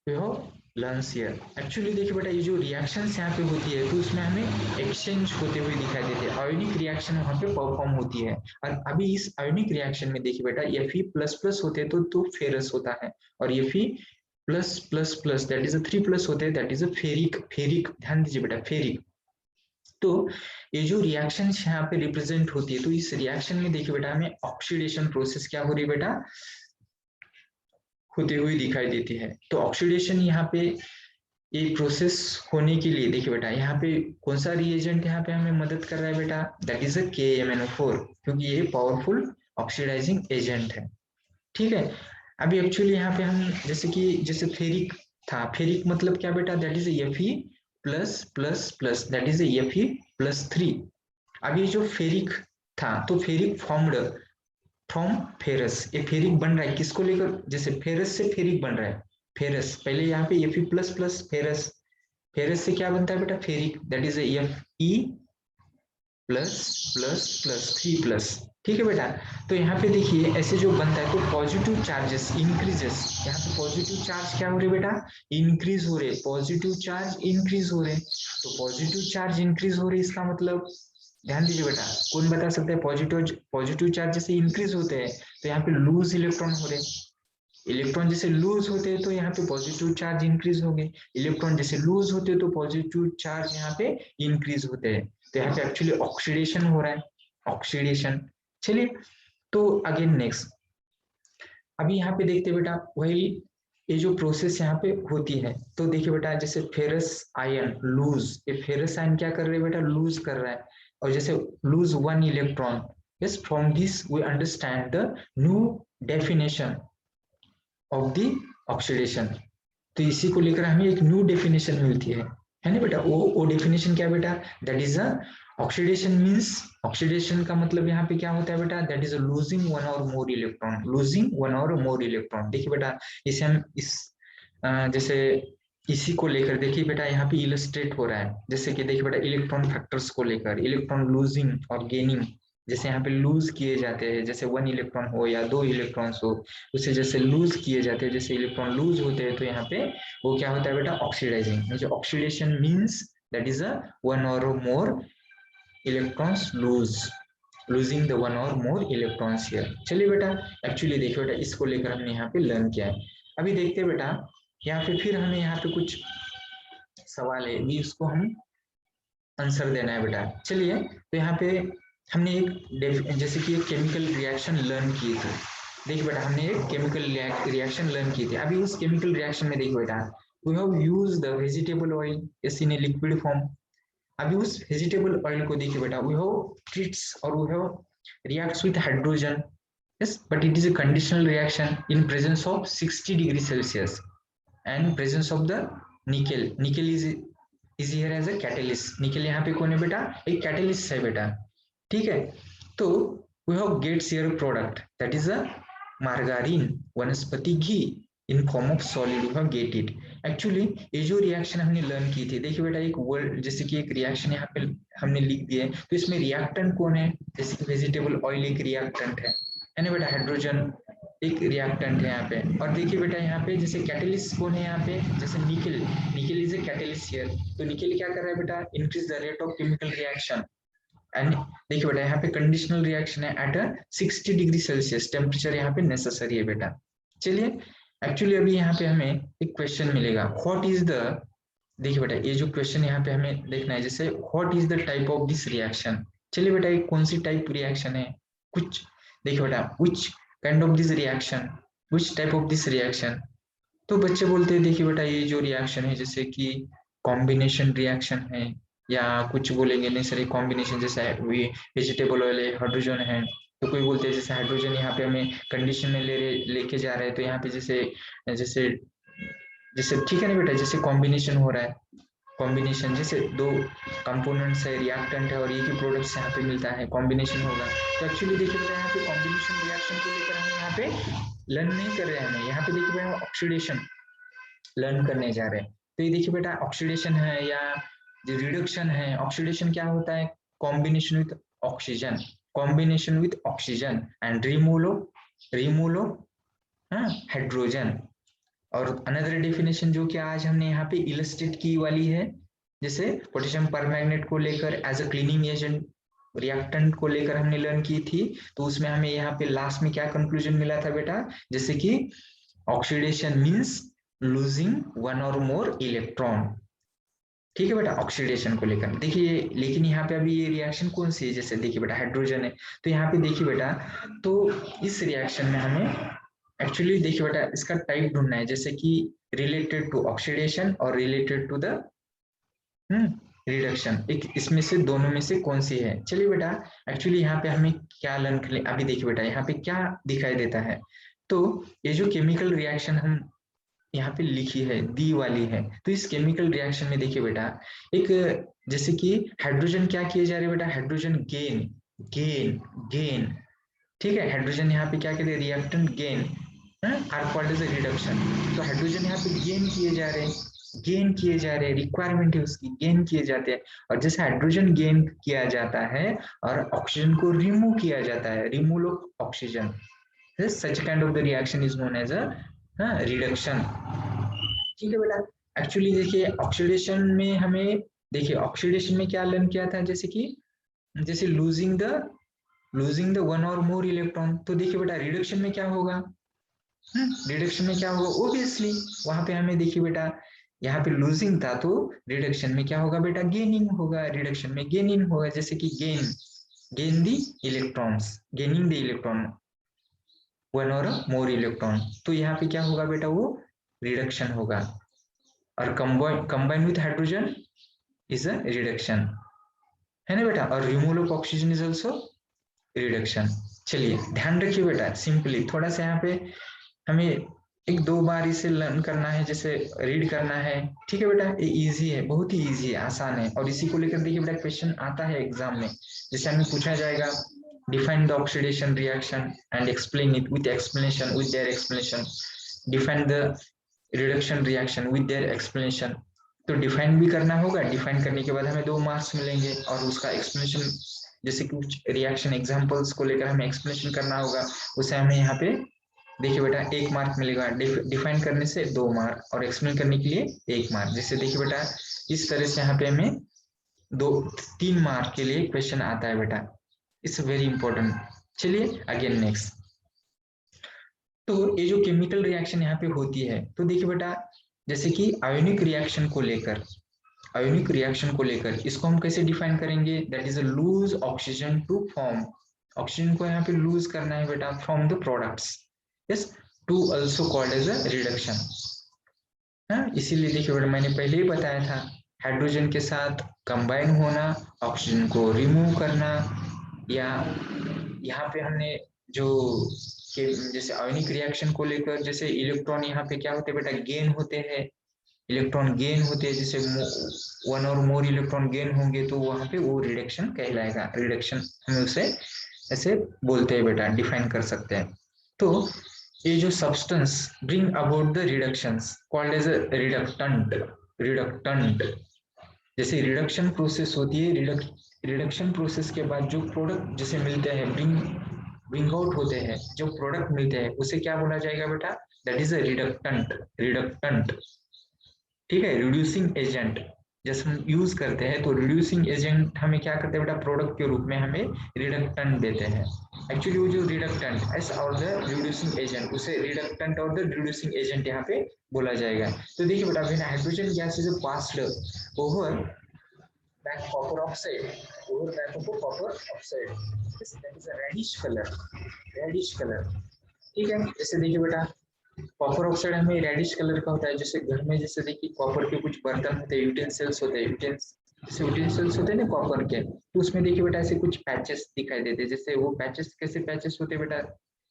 we have learns here actually। देखिए बेटा ये जो रिएक्शंस यहाँ पे होती है तो उसमें हमें एक्सचेंज होते हुए दिखाई देते हैं, आयोनिक रिएक्शन वहाँ पे परफॉर्म होती है। और अभी इस आयोनिक रिएक्शन में देखिए बेटा Fe प्लस प्लस होते हैं तो फेरस होता है, और Fe plus plus plus that is 3 plus होते हैं दैट इज फेरिक। फेरिक ध्यान दीजिए बेटा, फेरिक। तो ये जो रिएक्शन यहाँ पे रिप्रेजेंट होती है तो इस रिएक्शन में देखिए बेटा हमें ऑक्सीडेशन प्रोसेस क्या हो रही है बेटा, होते हुए दिखाई देती है। तो ऑक्सीडेशन यहाँ पे ये प्रोसेस होने के लिए देखिए बेटा यहाँ पे कौन सा रिएजेंट यहाँ पे हमें मदद कर रहा है बेटा, दैट इज अ KMnO4, क्योंकि ये पावरफुल ऑक्सीडाइजिंग एजेंट है। ठीक है, अभी एक्चुअली यहाँ पे हम जैसे फेरिक था, फेरिक मतलब क्या बेटा, that is Fe plus plus plus that is Fe plus 3। अभी जो फेरिक था तो फेरिक फॉर्म्ड फ्रॉम फेरस, ये फेरिक बन रहा है किसको लेकर, जैसे फेरस से फेरिक बन रहा है, फेरस पहले यहाँ पे Fe plus plus ferrous, ferrous से क्या बनता है बेटा ferric, that is Fe plus plus plus 3 plus. ठीक है बेटा, तो यहाँ पे देखिए ऐसे जो बनता है तो पॉजिटिव चार्जेस इंक्रीजेस, यहाँ पे पॉजिटिव चार्ज क्या हो रहे बेटा, इंक्रीज हो रहे, पॉजिटिव चार्ज इंक्रीज हो रहे। तो पॉजिटिव चार्ज इंक्रीज हो रहे इसका मतलब ध्यान दीजिए बेटा, कौन बता सकता है, पॉजिटिव चार्ज जैसे इंक्रीज होते हैं तो यहाँ पे लूज इलेक्ट्रॉन हो रहे, इलेक्ट्रॉन जैसे लूज होते हैं तो यहाँ पे पॉजिटिव चार्ज इंक्रीज हो गए, इलेक्ट्रॉन जैसे लूज होते हैं तो पॉजिटिव चार्ज यहाँ पे इंक्रीज होते हैं। तो यहाँ पे एक्चुअली ऑक्सीडेशन हो रहा है, ऑक्सीडेशन। चलिए तो अगेन नेक्स्ट, अभी यहाँ पे देखते बेटा वही ये जो प्रोसेस यहाँ पे होती है तो देखिए बेटा जैसे फेरस आयन लूज, ये फेरस आयन क्या कर रहे हैं बेटा, लूज कर रहा है, और जैसे lose 1 electron, yes from this we understand the new definition of the oxidation. तो इसी को लेकर हमें एक न्यू डेफिनेशन मिलती है ना बेटा, वो डेफिनेशन क्या बेटा, that is a oxidation means, oxidation का मतलब यहाँ पे क्या होता है बेटा, दैट इज लूजिंग वन और मोर इलेक्ट्रॉन, लूजिंग वन और मोर इलेक्ट्रॉन। देखिए बेटा इसे हम इस जैसे इसी को लेकर देखिए बेटा यहाँ पे इलस्ट्रेट हो रहा है, जैसे कि देखिए बेटा इलेक्ट्रॉन फैक्टर्स को लेकर, इलेक्ट्रॉन लूजिंग और गेनिंग, जैसे यहाँ पे लूज किए जाते हैं, जैसे 1 इलेक्ट्रॉन हो या 2 इलेक्ट्रॉन्स हो उसे जैसे लूज किए जाते हैं, जैसे इलेक्ट्रॉन लूज होते हैं तो यहाँ पे वो क्या होता है बेटा, ऑक्सीडाइजिंग। जो ऑक्सीडेशन मींस दैट इज अ 1 और मोर इलेक्ट्रॉन्स लूजिंग द 1 और मोर इलेक्ट्रॉन्स हियर। चलिए बेटा एक्चुअली देखिए बेटा इसको लेकर हमने यहाँ पे लर्न किया है। अभी देखते हैं बेटा यहाँ पे फिर हमें यहाँ पे कुछ सवाल है भी, उसको हम आंसर देना है बेटा। चलिए तो यहाँ पे हमने एक जैसे कि एक केमिकल रिएक्शन लर्न की थी, देखिए बेटा हमने एक केमिकल रिएक्शन लर्न की थी। अभी उस केमिकल रिएक्शन में देखिए बेटा we have used the vegetable oil is in a liquid form. अभी उस वेजिटेबल ऑयल को देखिए बेटा वी हैव ट्रीट्स और we have reacts with hydrogen, yes but it is a conditional reaction in presence of 60 degree Celsius and presence of the nickel is here as a catalyst। निकल यहाँ पे कौन है बेटा, एक कैटलिस्ट है बेटा। ठीक है, तो we have gets here product that is a margarine वनस्पति घी, in form of solid you have get it. Actually ये जो रिएक्शन हमने लर्न की थी, देखिए बेटा एक वर्ड जैसे कि एक रिएक्शन यहाँ पे हमने लिख दिया है, तो इसमें रिएक्टेंट कौन है, जैसे कि वेजिटेबल ऑयल एक रिएक्टेंट है ना बेटा, हाइड्रोजन एक रिएक्टेंट है यहाँ पे। और देखिए बेटा यहाँ पे जैसे कैटलिस्ट कौन है यहाँ पे, जैसे निकल, निकल इज ए कैटलिस्ट हियर, तो निकल क्या कर रहा है बेटा, increase the rate of chemical reaction. And देखिए बेटा यहाँ पे कंडीशनल रिएक्शन है एट 60 डिग्री सेल्सियस टेम्परेचर यहाँ पे नेसेसरी है बेटा। चलिए एक्चुअली अभी यहाँ पे हमें एक क्वेश्चन मिलेगा, व्हाट इज द, देखिए बेटा ये जो क्वेश्चन यहाँ पे हमें देखना है, जैसे what is the type of this reaction. चलिए बेटा ये कौन सी टाइप रिएक्शन है, कुछ देखिए बेटा which kind of this reaction, which type of this reaction. तो बच्चे बोलते हैं देखिए बेटा ये जो रिएक्शन है जैसे कि कॉम्बिनेशन रिएक्शन है, या कुछ बोलेंगे नहीं सर कॉम्बिनेशन जैसा है वेजिटेबल ऑयल है, हाइड्रोजन है, तो कोई बोलते हैं जैसे हाइड्रोजन यहाँ पे हमें कंडीशन में लेके जा रहे हैं, तो यहाँ पे जैसे जैसे जैसे ठीक है ना बेटा, जैसे कॉम्बिनेशन हो रहा है, कॉम्बिनेशन जैसे दो कंपोनेंट्स है, रिएक्टेंट है और एक ही प्रोडक्ट्स यहाँ पे मिलता है, कॉम्बिनेशन होगा। तो एक्चुअली देखिए बेटा यहाँ पे कॉम्बिनेशन रिएक्शन को लेकर हम यहाँ पे लर्न नहीं कर रहे हैं, यहाँ पे देखिए बेटा ऑक्सीडेशन लर्न करने जा रहे हैं। तो ये देखिए बेटा ऑक्सीडेशन है या जो रिडक्शन है, ऑक्सीडेशन क्या होता है, combination with oxygen, combination with oxygen and remove hydrogen. और अनदर डेफिनेशन जो कि आज हमने यहाँ पे इलस्ट्रेट की वाली है, जैसे पोटेशियम परमैंगनेट को लेकर as a cleaning agent reactant को लेकर हमने लर्न की थी, तो उसमें हमें यहाँ पे लास्ट में क्या कंक्लूजन मिला था बेटा, जैसे कि ऑक्सीडेशन मींस लूजिंग वन और मोर इलेक्ट्रॉन। ठीक है बेटा, ऑक्सीडेशन को लेकर देखिए, लेकिन यहाँ पे अभी ये रिएक्शन कौन सी है, जैसे देखिए बेटा हाइड्रोजन है, तो यहाँ पे देखिए बेटा, तो इस रिएक्शन में हमें एक्चुअली देखिए बेटा इसका टाइप ढूंढना है, जैसे कि रिलेटेड टू ऑक्सीडेशन और रिलेटेड टू द रिडक्शन, एक इसमें से दोनों में से कौन सी है। चलिए बेटा एक्चुअली यहाँ पे हमें क्या लर्न कर ले, अभी देखिए बेटा यहाँ पे क्या दिखाई देता है, तो ये जो केमिकल रिएक्शन हम यहाँ पे लिखी है दी वाली है, तो इस केमिकल रिएक्शन में देखिए बेटा एक जैसे कि हाइड्रोजन क्या किए जा रहे हैं बेटा, हाइड्रोजन गेन गेन गेन, ठीक है, हाइड्रोजन यहाँ पे क्या कहते हैं, reactant gain are called as reduction. तो हाइड्रोजन यहाँ पे गेन किए जा रहे हैं, गेन किए जा रहे हैं, रिक्वायरमेंट है उसकी, गेन किए जाते हैं। और जैसे हाइड्रोजन गेन किया जाता है और ऑक्सीजन को रिमूव किया जाता है, removal of oxygen, such kind of the reaction is known as a reduction. ठीक है बेटा, एक्चुअली देखिए ऑक्सीडेशन में हमें, देखिए ऑक्सीडेशन में क्या लर्न किया था, जैसे कि जैसे लूजिंग द वन और मोर इलेक्ट्रॉन। तो देखिए बेटा रिडक्शन में क्या होगा, रिडक्शन में क्या होगा, ओबियसली वहां पे हमें देखिए बेटा यहाँ पे लूजिंग था, तो रिडक्शन में क्या होगा बेटा, गेनिंग होगा, रिडक्शन में गेनिंग होगा, जैसे कि gain the electrons, gaining the electron one और मोर इलेक्ट्रॉन, तो यहाँ पे क्या होगा बेटा, वो रिडक्शन होगा। और combine with hydrogen is a reduction, है ना बेटा, और removal of oxygen is also reduction. चलिए ध्यान रखिए बेटा, सिंपली थोड़ा सा यहाँ पे हमें एक दो बार इसे लर्न करना है, जैसे रीड करना है। ठीक है बेटा, ये इजी है, बहुत ही इजी है, आसान है, और इसी को लेकर देखिए बेटा क्वेश्चन आता है एग्जाम में, जैसे हमें पूछा जाएगा define the oxidation reaction and explain it with explanation, with their explanation, define the reduction reaction with their explanation। तो डिफाइन भी करना होगा, डिफाइन करने के बाद हमें 2 मार्क्स मिलेंगे, और उसका एक्सप्लेनेशन जैसे कुछ रिएक्शन एग्जांपल्स को लेकर हमें एक्सप्लेनेशन करना होगा, उसे हमें यहाँ पे देखिए बेटा 1 मार्क मिलेगा, डिफाइन करने से 2 मार्क और एक्सप्लेन करने के लिए 1 मार्क। जैसे देखिए बेटा इस तरह से यहाँ पे हमें 3 मार्क के लिए क्वेश्चन आता है बेटा, इट्स वेरी इंपॉर्टेंट। चलिए अगेन नेक्स्ट, तो ये जो केमिकल रिएक्शन यहाँ पे होती है, तो देखिए बेटा जैसे कि आयोनिक रिएक्शन को लेकर, आयोनिक रिएक्शन को लेकर इसको हम कैसे डिफाइन करेंगे, that is a lose oxygen to form, oxygen को यहाँ पे लूज करना है बेटा from the products, yes, to also called as a reduction. इसीलिए देखिए बेटा मैंने पहले ही बताया था, हाइड्रोजन के साथ कंबाइन होना, ऑक्सीजन को रिमूव करना, या यहाँ पे हमने जो कि जैसे आयोनिक रिएक्शन को लेकर जैसे इलेक्ट्रॉन यहाँ पे क्या होते हैं बेटा, गेन होते हैं, इलेक्ट्रॉन गेन होते हैं, जैसे 1 और मोर इलेक्ट्रॉन गेन होंगे तो वहां पे वो रिडक्शन कहलाएगा, रिडक्शन हम उसे ऐसे बोलते हैं बेटा, डिफाइन कर सकते हैं। तो ये जो substance bring about the reductions called as a reductant. Reductant जैसे रिडक्शन प्रोसेस होती है, रिडक्शन प्रोसेस के बाद जो प्रोडक्ट जैसे मिलते हैं, ब्रिंग आउट होते हैं, जो प्रोडक्ट मिलते हैं उसे क्या बोला जाएगा बेटा? That is a reductant. Reductant ठीक है, रिड्यूसिंग एजेंट जैसे हम यूज करते हैं तो रिड्यूसिंग एजेंट हमें क्या करते हैं बेटा? प्रोडक्ट के रूप में हमें रिडक्टेंट देते हैं। एक्चुअली वो जो रिडक्टेंट एस और द रिड्यूसिंग एजेंट, उसे रिडक्टेंट और द रिड्यूसिंग एजेंट यहाँ पे बोला जाएगा। तो देखिए बेटा, when hydrogen gas is passed over that copper oxide, over that of a copper oxide, yes, that is a reddish color, reddish color। ठीक है, जैसे देखिए बेटा, कॉपर ऑक्साइड हमें रेडिश कलर का होता है। जैसे घर में जैसे देखिए कॉपर के कुछ बर्तन होते हैं, यूटेंसिल्स होते हैं, जैसे यूटेंसिल्स होते हैं ना कॉपर के, तो उसमें देखिए बेटा ऐसे कुछ पैचेस दिखाई देते हैं। जैसे वो पैचेस कैसे पैचेस होते हैं बेटा?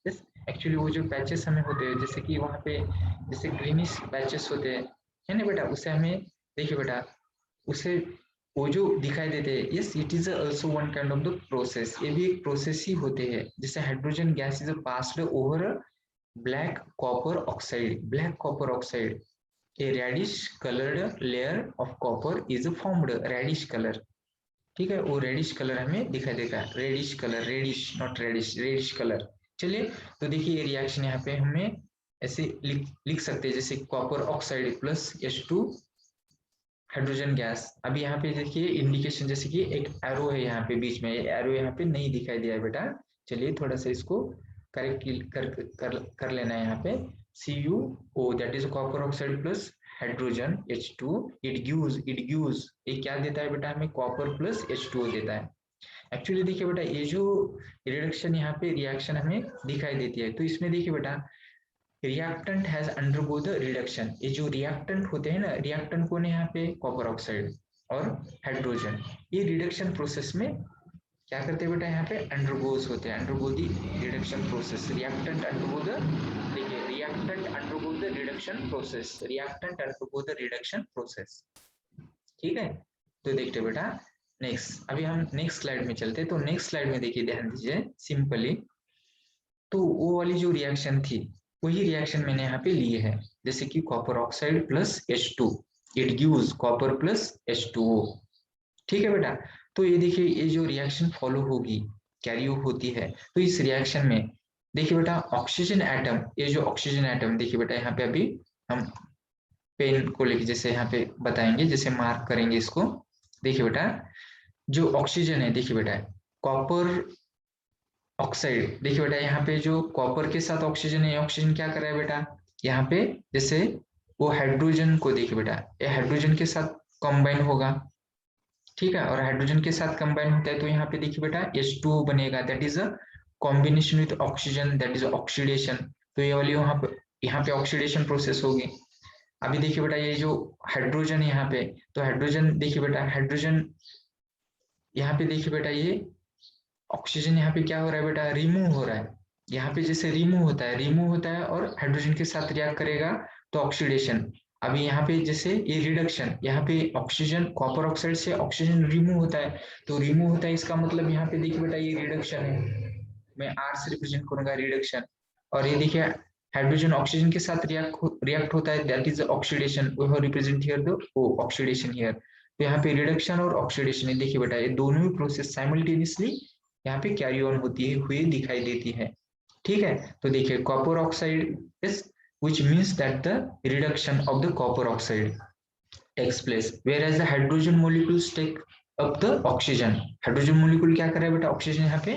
यस, एक्चुअली वो जो पैचेस हमें होते हैं, जैसे कि वहाँ पे जैसे ग्रीनिश पैचेस होते हैं, है ना बेटा? उसे हमें देखिए बेटा, उसे वो जो दिखाई देते हैं, yes it is also one kind of the process. ये भी एक प्रोसेस ही होते हैं। जैसे hydrogen gas is passed over black copper oxide, black copper oxide, a reddish colored layer of copper is formed, reddish color। ठीक है, वो reddish colour हमें दिखाई देगा, reddish colour, reddish not reddish, reddish colour. चलिए, तो देखिए ये रिएक्शन यहाँ पे हमें ऐसे लिख सकते हैं, जैसे copper oxide plus H2 hydrogen gas. अभी यहाँ पे देखिए इंडिकेशन, जैसे कि एक एरो है यहाँ पे बीच में, ये एरो यहाँ पे नहीं दिखाई दिया है बेटा। चलिए थोड़ा सा इसको करेक्ट कर लेना है। यहाँ पे CuO that is copper oxide plus hydrogen H2, it gives ये क्या देता है बेटा? हमें कॉपर प्लस H2O देता है। एक्चुअली देखिए बेटा, ये जो रिडक्शन यहाँ पे रिएक्शन हमें दिखाई देती है, तो इसमें देखिए बेटा, reactant has undergo the reduction. ये जो रिएक्टेंट होते हैं ना, रिएक्टेंट कौन है यहाँ पे? कॉपर ऑक्साइड और हाइड्रोजन। ये रिडक्शन प्रोसेस में क्या करते हैं बेटा? यहाँ पे अंडरगोज होते हैं, undergo the reduction process. Reactant undergo the, देखिए reactant undergo the reduction process, reactant undergo the reduction process. ठीक है, तो देखते बेटा नेक्स्ट, अभी हम नेक्स्ट स्लाइड में चलते हैं। तो नेक्स्ट स्लाइड में देखिए, ध्यान दीजिए सिंपली, तो वो वाली जो रिएक्शन थी वही रिएक्शन मैंने यहाँ पे ली है। जैसे कि copper oxide plus H2, it gives copper plus H2O। ठीक है बेटा, तो ये देखिए ये जो रिएक्शन फॉलो होगी, कैरी होती है, तो इस रिएक्शन में देखिए बेटा ऑक्सीजन एटम, ये जो ऑक्सीजन एटम देखिए बेटा, यहाँ पे अभी हम पेन को लेके जैसे यहाँ पे बताएंगे, जैसे मार्क करेंगे इसको। देखिए बेटा, जो ऑक्सीजन है देखिए बेटा, कॉपर ऑक्साइड, देखिए बेटा यहाँ पे जो कॉपर के साथ ऑक्सीजन है, ऑक्सीजन क्या कर रहा है बेटा? यहाँ पे जैसे वो हाइड्रोजन को देखिए बेटा, ये हाइड्रोजन के साथ कंबाइन होगा। ठीक है, और हाइड्रोजन के साथ कंबाइन होता है तो यहाँ पे देखिए बेटा H2O बनेगा, that is a combination with oxygen, that is oxidation. तो ये वाली यहाँ पे ऑक्सीडेशन प्रोसेस होगी। अभी देखिए बेटा, ये जो हाइड्रोजन यहाँ पे, तो हाइड्रोजन देखिए बेटा, हाइड्रोजन यहाँ पे देखिए बेटा, ये ऑक्सीजन यहाँ पे क्या हो रहा है बेटा? रिमूव हो रहा है। यहाँ पे जैसे रिमूव होता है और हाइड्रोजन के साथ रिएक्ट करेगा तो ऑक्सीडेशन। अभी यहाँ पे जैसे ये रिडक्शन, यहाँ पे ऑक्सीजन, कॉपर ऑक्साइड से ऑक्सीजन रिमूव होता है, तो रिमूव होता है इसका मतलब यहाँ पे देखिए बेटा ये रिडक्शन है। मैं R से रिप्रेजेंट करूंगा रिडक्शन। और ये देखिए हाइड्रोजन ऑक्सीजन के साथ रिएक्ट होता है, that is oxidation. We have represent here the oxidation here. तो यहाँ पे रिडक्शन और ऑक्सीडेशन है, देखिए बेटा ये दोनों ही प्रोसेस साइमल्टेनियसली यहाँ पे कैरी ऑन होती है हुई दिखाई देती है। ठीक है, तो देखिए copper oxide is which means that the reduction of the copper oxide takes place, whereas the hydrogen molecules take up the oxygen। Hydrogen molecule क्या कर रहा है बेटा? ऑक्सीजन यहाँ पे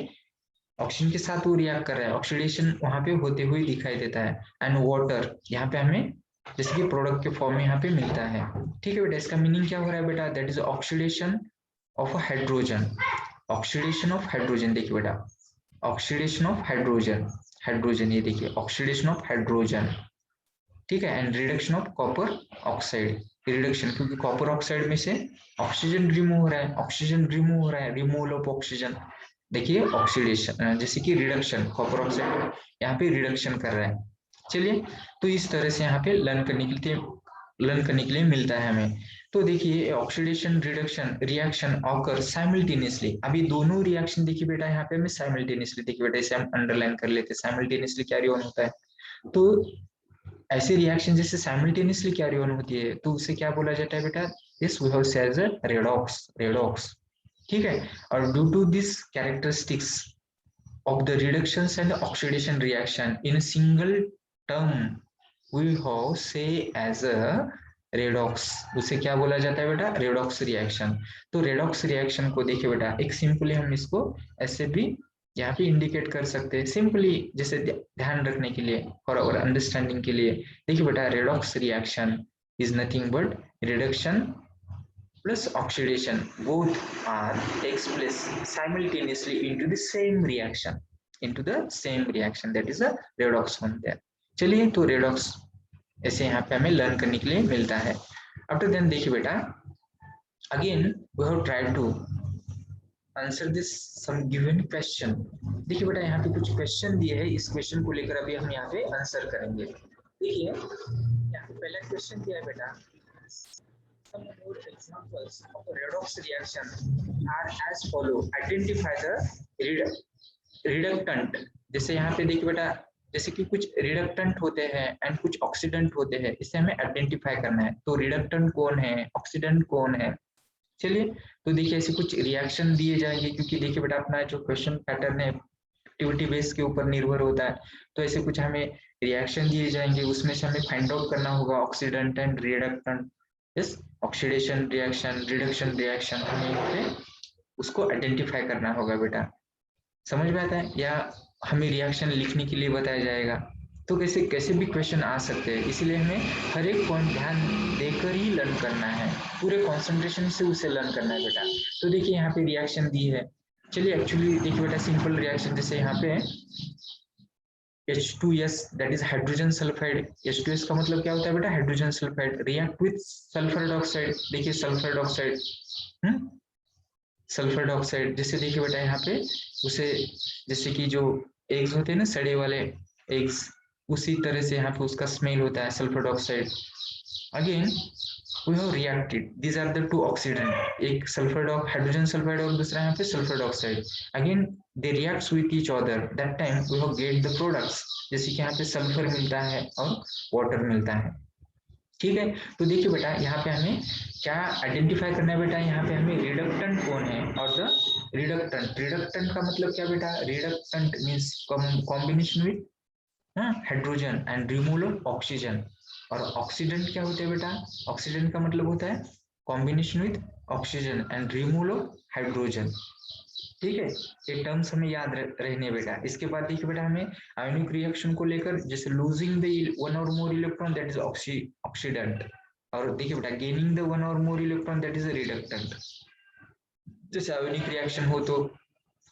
ऑक्सीजन के साथ वो रिएक्ट कर रहा है, ऑक्सीडेशन वहां पे होते हुए दिखाई देता है। एंड वाटर यहाँ पे हमें जैसे कि प्रोडक्ट के फॉर्म में यहाँ पे मिलता है। ठीक है बेटा, इसका मीनिंग क्या हो रहा है बेटा? That is oxidation of hydrogen, oxidation of hydrogen. देखिए बेटा, ऑक्सीडेशन ऑफ हाइड्रोजन, हाइड्रोजन ये देखिए ऑक्सीडेशन ऑफ हाइड्रोजन। ठीक है, and reduction of copper oxide, reduction क्योंकि कॉपर ऑक्साइड में से ऑक्सीजन रिमूव हो रहा है, ऑक्सीजन रिमूव हो रहा है, रिमूवल ऑफ ऑक्सीजन। देखिए ऑक्सीडेशन जैसे कि रिडक्शन, कॉपर ऑक्साइड यहाँ पे रिडक्शन कर रहा है। चलिए, तो इस तरह से यहाँ पे लर्न करने के लिए मिलता है हमें। तो देखिए oxidation reduction reaction occur simultaneously. अभी दोनों रिएक्शन देखिए बेटा यहाँ पे हमें साइमल्टेनियसली, देखिए बेटा इसे हम अंडरलाइन कर लेते हैं, साइमल्टेनियसली कैरी ऑन होता है। तो ऐसे रिएक्शन जैसे साइमल्टेनियसली कैरी ऑन होती है तो उसे क्या बोला जाता है बेटा, this we have said as a redox. ठीक है, और due to this characteristics of the reductions and oxidation reaction in a single term we have say as a redox. उसे क्या बोला जाता है बेटा, रेडॉक्स रिएक्शन। तो रेडॉक्स रिएक्शन को देखिए बेटा, एक सिंपली हम इसको ऐसे भी यहाँ पे इंडिकेट कर सकते हैं सिंपली, जैसे ध्यान रखने के लिए और अंडरस्टैंडिंग के लिए। देखिए बेटा, redox reaction is nothing but reduction plus oxidation both are takes place simultaneously into the same reaction that is a redox one there। चलिए, तो redox ऐसे यहाँ पे हमें लर्न करने के लिए मिलता है। आफ्टर देन देखिए बेटा, again we have tried to answer this some given question. देखिए बेटा, यहाँ पे कुछ क्वेश्चन दिए हैं, इस क्वेश्चन को लेकर अभी हम यहाँ पे आंसर करेंगे। देखिए यहाँ पे पहला क्वेश्चन दिया है बेटा, some more examples of a redox reaction are as follow, identify the reductant। जैसे यहाँ पे देखिए बेटा, जैसे कि कुछ रिडक्टेंट होते हैं एंड कुछ ऑक्सीडेंट होते हैं, इसे हमें आइडेंटिफाई करना है। तो रिडक्टेंट कौन है, ऑक्सीडेंट कौन है। चलिए, तो देखिए ऐसे कुछ रिएक्शन दिए जाएंगे, क्योंकि देखिए बेटा अपना जो क्वेश्चन पैटर्न है एक्टिविटी बेस के ऊपर निर्भर होता है। तो ऐसे कुछ हमें रिएक्शन दिए जाएंगे, उसमें से हमें फाइंड आउट करना होगा oxidant and reductant. Yes, oxidation reaction, reduction reaction, हमें यहाँ पे उसको आइडेंटिफाई करना होगा बेटा। समझ में आता है, या हमें रिएक्शन लिखने के लिए बताया जाएगा, तो कैसे कैसे भी क्वेश्चन आ सकते हैं, इसीलिए हमें हर एक पॉइंट ध्यान देकर ही लर्न करना है, पूरे कंसंट्रेशन से उसे लर्न करना है बेटा। तो देखिए यहाँ पे रिएक्शन दी है। चलिए एक्चुअली देखिए बेटा, सिंपल रिएक्शन जैसे यहाँ पे H2S that is hydrogen sulphide. H2S का मतलब क्या होता है बेटा, hydrogen sulphide react with sulphur dioxide. देखिए सल्फर डाइऑक्साइड, सल्फर डाइऑक्साइड, जैसे देखिए बेटा यहाँ पे उसे, जैसे कि जो एग्स होते हैं ना, सड़े वाले एग्स, उसी तरह से यहाँ पे उसका स्मेल होता है sulphur dioxide. Again we have reacted, these are the two oxidant, एक सल्फर हाइड्रोजन सल्फाइड और दूसरा यहाँ पे sulphur dioxide. Again they reacts with each other, that time we have get the products, जैसे कि यहाँ पे सल्फर मिलता है और वाटर मिलता है। ठीक है, तो देखिए बेटा यहाँ पे हमें क्या आइडेंटिफाई करना है बेटा, यहाँ पे हमें रिडक्टेंट कौन है और द रिडक्टेंट का मतलब क्या बेटा, reductant means combination with hydrogen and removal of oxygen. और ऑक्सीडेंट क्या होता है बेटा, ऑक्सीडेंट का मतलब होता है combination with oxygen and removal of hydrogen. ठीक है, ये टर्म्स हमें याद रहने बेटा। इसके बाद देखिए बेटा, हमें आयोनिक रिएक्शन को लेकर, जैसे लूजिंग द वन और more electron that is oxidant, और देखिए बेटा गेनिंग द वन और more electron that is reductant, जैसे आयोनिक रिएक्शन हो तो।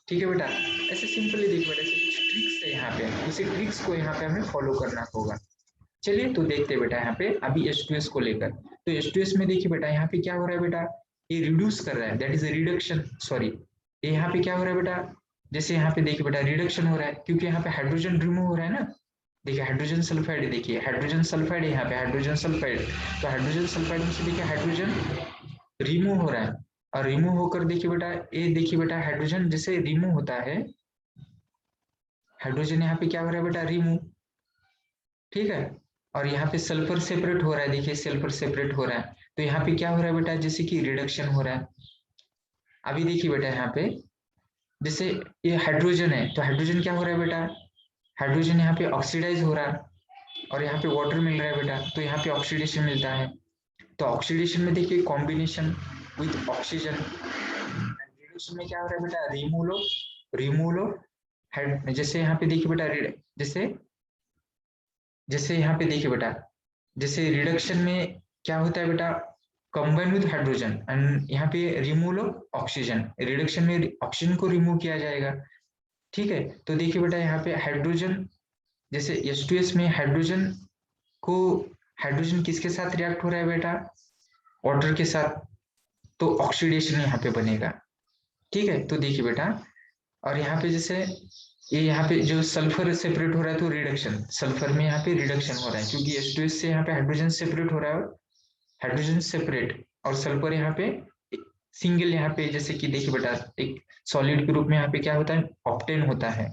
ठीक है बेटा, ऐसे सिंपली देखिए बेटा, ऐसे कुछ ट्रिक्स है यहाँ पे, उसी ट्रिक्स को यहाँ पे हमें फॉलो करना होगा। चलिए, तो देखते हैं बेटा यहाँ पे अभी H2S को लेकर। तो H2S में देखिए बेटा यहाँ पे क्या हो रहा है बेटा, ये रिड्यूस कर रहा है, दैट इज रिडक्शन, सॉरी ये यहाँ पे क्या हो रहा है बेटा, जैसे यहाँ पे देखिए बेटा रिडक्शन हो रहा है, क्योंकि यहाँ पे हाइड्रोजन रिमूव हो रहा है ना। देखिए हाइड्रोजन सल्फाइड, देखिए हाइड्रोजन सल्फाइड है यहाँ पे, हाइड्रोजन सल्फाइड। तो हाइड्रोजन सल्फाइड में से देखिए हाइड्रोजन रिमूव हो रहा है, और रिमूव होकर देखिए बेटा, ये देखिए बेटा हाइड्रोजन जैसे रिमूव होता है, हाइड्रोजन यहाँ पे क्या हो रहा है बेटा, रिमूव। ठीक है, और यहाँ पे सल्फर सेपरेट हो रहा है, देखिए सल्फर सेपरेट हो रहा है, तो यहाँ पे क्या हो रहा है बेटा, जैसे कि रिडक्शन हो रहा है। अभी देखिए बेटा यहाँ पे, जैसे ये हाइड्रोजन है, तो हाइड्रोजन क्या हो रहा है बेटा, हाइड्रोजन यहाँ पे ऑक्सीडाइज हो रहा है, और यहाँ पे वाटर मिल रहा है बेटा, तो यहाँ पे ऑक्सीडेशन मिलता है। तो ऑक्सीडेशन में देखिए कॉम्बिनेशन विथ ऑक्सीजन, रिडक्शन में क्या हो रहा है बेटा, रिमूवल जैसे यहाँ पे देखिए बेटा, जैसे जैसे यहाँ पे देखिए बेटा, जैसे रिडक्शन में क्या होता है बेटा, कंबाइन विद हाइड्रोजन, एंड यहाँ पे रिमूवल ऑफ ऑक्सीजन, रिडक्शन में ऑक्सीजन को रिमूव किया जाएगा। ठीक है, तो देखिए बेटा यहाँ पे हाइड्रोजन, जैसे H2S में हाइड्रोजन को, हाइड्रोजन किसके साथ रिएक्ट हो रहा है बेटा, वाटर के साथ, तो ऑक्सीडेशन यहाँ पे बनेगा। ठीक है, तो देखिए बेटा, और यहाँ पे जैसे ये यहाँ पे जो सल्फर सेपरेट हो रहा है, तो रिडक्शन, सल्फर में यहाँ पे रिडक्शन हो रहा है, क्योंकि H2S से यहाँ पे हाइड्रोजन सेपरेट हो रहा है, हाइड्रोजन सेपरेट, और सल्फर यहाँ पे सिंगल, यहाँ पे जैसे कि देखिए बेटा एक सॉलिड के रूप में यहाँ पे क्या होता है, ऑप्टेन होता है।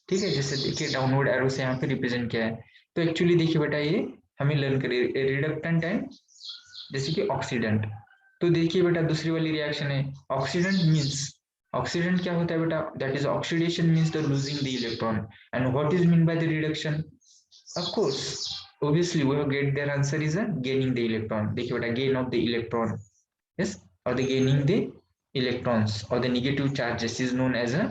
ठीक है, जैसे देखिए डाउनवर्ड एरो से यहाँ पे रिप्रेजेंट किया है। तो एक्चुअली देखिए बेटा ये हमें लर्न करिए रिडक्टेंट एंड जैसे कि ऑक्सीडेंट। तो देखिए बेटा दूसरी वाली रिएक्शन है ऑक्सीडेंट मींस, ऑक्सीडेंट क्या होता है बेटा, that is oxidation means the losing the electron. And what is mean by the reduction, of course obviously we have get their answer is a gaining the electron। देखिए बेटा gain of the electron, yes, or the gaining the electrons or the negative charges is known as a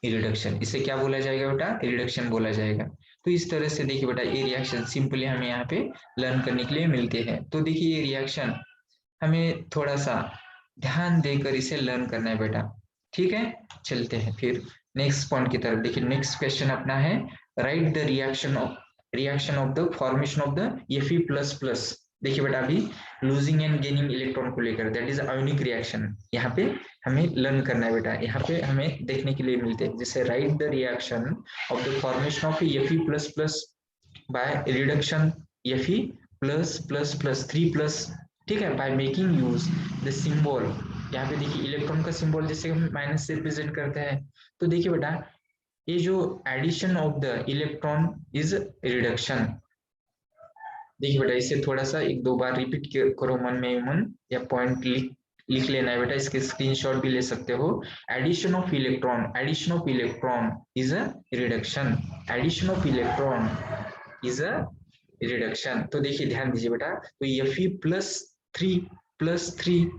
reduction. इसे क्या बोला जाएगा बेटा, reduction बोला जाएगा। तो इस तरह से देखिए बेटा ये रिएक्शन सिंपली हमें यहाँ पे लर्न करने के लिए मिलते हैं। तो देखिए ये रिएक्शन हमें थोड़ा सा ध्यान देकर इसे लर्न करना है बेटा, ठीक है। चलते हैं फिर नेक्स्ट पॉइंट की तरफ। देखिए नेक्स्ट क्वेश्चन अपना है right the reaction of the formation of the Fe plus plus. देखिए बेटा अभी लूजिंग एंड गेनिंग इलेक्ट्रॉन को लेकर दैट इज आयोनिक रिएक्शन यहाँ पे हमें लर्न करना है बेटा। यहाँ पे हमें देखने के लिए मिलते हैं जैसे right the reaction of the formation of Fe plus plus by reduction Fe plus plus plus 3+, ठीक है, by making use the symbol. यहाँ पे देखिए इलेक्ट्रॉन का सिंबल जैसे हम माइनस से रिप्रेजेंट करते हैं। तो देखिए बेटा ये जो addition of the electron is reduction. देखिए बेटा इसे थोड़ा सा एक दो बार रिपीट करो मन में मन, या पॉइंट लिख लेना है बेटा, इसके स्क्रीनशॉट भी ले सकते हो। Addition of electron is a reduction, addition of electron is a reduction. तो देखिए ध्यान दीजिए बेटा, तो Fe +3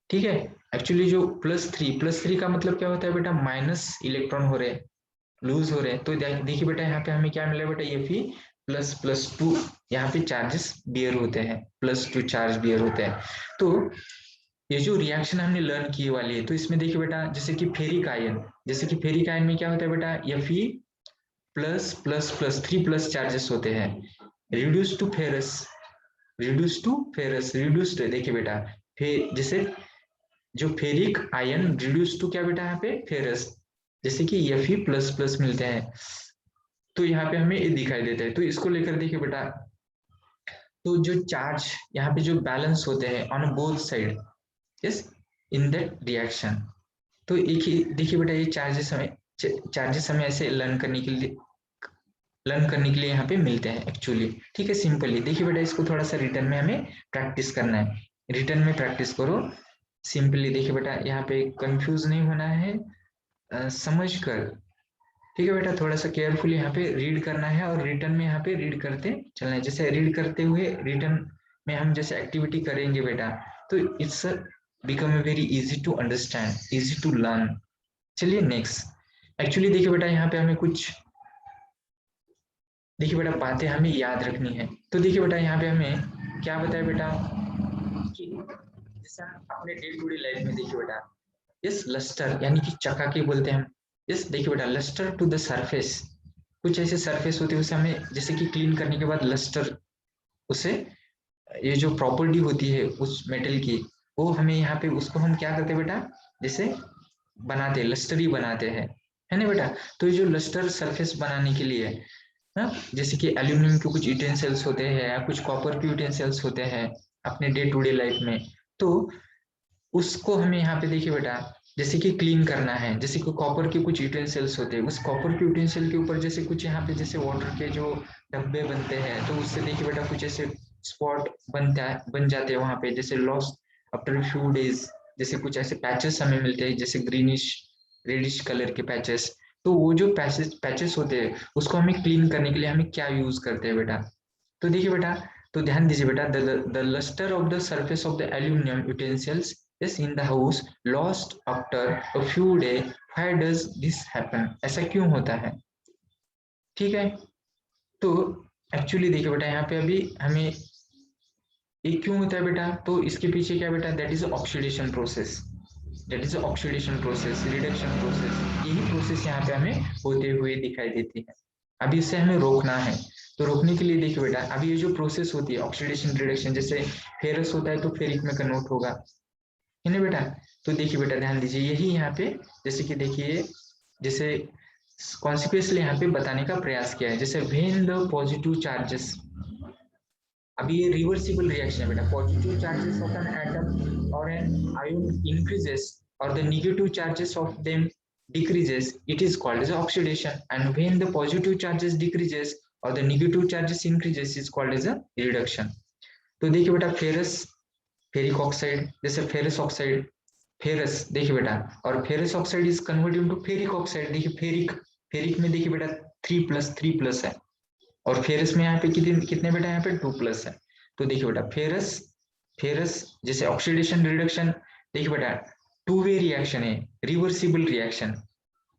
ठीक है। एक्चुअली जो +3 का मतलब क्या होता है बेटा, माइनस इलेक्ट्रॉन हो रहे, लूज हो रहे हैं। तो देखिए बेटा यहाँ पे हमें क्या मिला बेटा, Fe ++2, यहाँ पे चार्जेस बियर होते हैं, +2 चार्ज बियर होते हैं। तो ये जो रिएक्शन हमने लर्न की वाली है, तो इसमें देखिए बेटा जैसे कि फेरिक आयन, जैसे कि फेरिक आयन में क्या होता है बेटा, Fe ++++ 3+ चार्जेस होते हैं, रिड्यूस टू फेरस, रिड्यूस्ड। देखिए बेटा जैसे जो फेरिक आयन रिड्यूस टू क्या बेटा यहाँ पे फेरस, जैसे कि Fe++ मिलते हैं। तो यहाँ पे हमें ये दिखाई देता है। तो इसको लेकर देखिए बेटा, तो जो चार्ज यहाँ पे जो बैलेंस होते हैं on both side, yes, in that reaction. तो एक ही देखिए बेटा ये चार्जेस हमें ऐसे लर्न करने के लिए यहाँ पे मिलते हैं एक्चुअली, ठीक है। सिंपली देखिए बेटा इसको थोड़ा सा रिटर्न में हमें प्रैक्टिस करना है, रिटर्न में प्रैक्टिस करो सिंपली। देखिए बेटा यहाँ पे कंफ्यूज नहीं होना है, समझ कर, ठीक है बेटा, थोड़ा सा केयरफुल यहाँ पे रीड करना है और रिटर्न में यहाँ पे रीड करते चलना है। जैसे रीड करते हुए रिटर्न में हम जैसे एक्टिविटी करेंगे बेटा, तो it's become a very easy to understand, easy to learn. चलिए नेक्स्ट। एक्चुअली देखिए बेटा यहाँ पे हमें कुछ देखिए बेटा बातें हमें याद रखनी है। तो देखिए बेटा यहाँ पे हमें क्या बताया बेटा कि जैसे हम अपने डे टू डे लाइफ में देखिए बेटा इस लस्टर यानी कि चकाकी बोलते हैं हम, इस देखिए बेटा लस्टर टू द सरफेस, कुछ ऐसे सरफेस होते हैं उसे हमें जैसे कि क्लीन करने के बाद लस्टर, उसे ये जो प्रॉपर्टी होती है उस मेटल की, वो हमें यहाँ पे उसको हम क्या करते हैं बेटा, जैसे बनाते लस्टर ही बनाते हैं, है ना बेटा। तो ये जो लस्टर सरफेस बनाने के लिए ना, जैसे कि एल्यूमिनियम के कुछ यूटेंसिल्स होते हैं या कुछ कॉपर के यूटेंसिल्स होते हैं अपने डे टू डे लाइफ में, तो उसको हमें यहाँ पे देखिए बेटा जैसे कि क्लीन करना है। जैसे कि कॉपर के कुछ यूटेंसिल्स होते हैं, उस कॉपर के यूटेंसिल के ऊपर जैसे कुछ यहाँ पे जैसे वाटर के जो डब्बे बनते हैं, तो उससे देखिए बेटा कुछ ऐसे स्पॉट बन जाते हैं वहां पे, जैसे लॉस्ट आफ्टर फ्यू डेज, जैसे कुछ ऐसे पैचेस हमें मिलते हैं जैसे ग्रीनिश रेडिश कलर के पैचेस। तो वो जो पैचेस होते हैं उसको हमें क्लीन करने के लिए हमें क्या यूज करते हैं बेटा, तो देखिए बेटा, तो ध्यान दीजिए बेटा, the lustre of the surface of the aluminium utensils is in the house lost after a few days। Why does this happen? ऐसा क्यों होता है, ठीक है। तो एक्चुअली देखिए बेटा यहाँ पे अभी हमें ये क्यों होता है बेटा, तो इसके पीछे क्या बेटा, that is oxidation process, that is oxidation process, reduction process, यही प्रोसेस यहाँ पे हमें होते हुए दिखाई देती है। अभी इससे हमें रोकना है। तो रोकने के लिए देखिए बेटा अभी ये जो प्रोसेस होती है ऑक्सीडेशन रिडक्शन, जैसे फेरस होता है तो फेरिक में कन्वर्ट होगा, है ना बेटा। तो देखिए बेटा ध्यान दीजिए यही यहाँ पे जैसे कि देखिए जैसे कॉन्सिक्वेंसली यहाँ पे बताने का प्रयास किया है, जैसे व्हेन द पॉजिटिव चार्जेस, अभी ये रिवर्सिबल रिएक्शन है बेटा, positive charges of an atom और एन आयन इंक्रीजेस और the negative charges of them decreases, it is called as oxidation, and when the positive charges decreases or the negative charges increases is called as a reduction. तो देखिए बेटा ferrous, ferric oxide, जैसे ferrous oxide, ferrous देखिए बेटा, और ferrous oxide is converted into ferric oxide. देखिए ferric, ferric में देखिए बेटा 3+3+ है, और फेरस में यहाँ पे कितने कितने बेटा यहाँ पे 2+ है। तो देखिए बेटा फेरस, फेरस जैसे ऑक्सीडेशन रिडक्शन, देखिए बेटा टू वे रिएक्शन है, रिवर्सिबल रिएक्शन।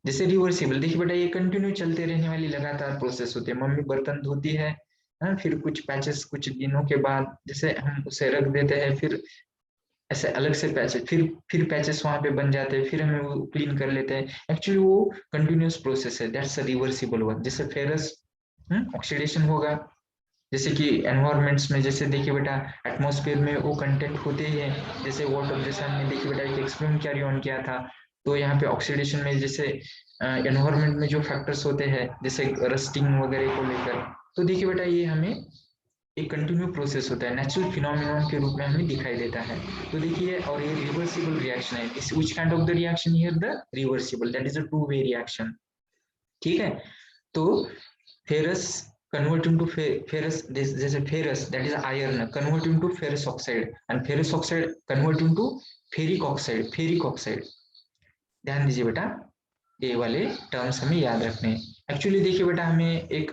जैसे रिवर्सिबल देखिए बेटा ये कंटिन्यू चलते रहने वाली लगातार प्रोसेस होती है। मम्मी बर्तन धोती है, फिर कुछ पैचेस कुछ दिनों के बाद जैसे हम उसे रख देते हैं, फिर ऐसे अलग से पैचेस, फिर पैचेस वहां पे बन जाते हैं, फिर हमें वो क्लीन कर लेते हैं। एक्चुअली वो कंटिन्यूस प्रोसेस है, दैट्स अ रिवर्सिबल वर्क। जैसे फेरस ऑक्सीडेशन होगा, जैसे कि एनवायरमेंट्स में, जैसे देखिए बेटा एटमॉस्फेयर में वो कंटेंट होते ही हैं, जैसे वाटर, जैसे हमने देखिए बेटा एक एक्सपेरिमेंट कैरी ऑन किया था। तो यहाँ पे ऑक्सीडेशन में जैसे एनवायरमेंट में जो फैक्टर्स होते हैं जैसे रस्टिंग वगैरह को लेकर, तो देखिए बेटा ये हमें एक कंटिन्यू प्रोसेस होता है, नेचुरल फिनोमिनन के रूप में हमें दिखाई देता है। तो देखिए, और ये रिवर्सिबल रिएक्शन है, इस which kind of the reaction here, the reversible, that is a two way reaction. ठीक है, तो फेरस convert into ferrous, जैसे ferrous that is iron convert into ferrous oxide, and ferrous oxide convert into ferric oxide, ferric oxide। ध्यान दीजिए बेटा, ये वाले terms हमें याद रखने हैं। एक्चुअली देखिए बेटा हमें एक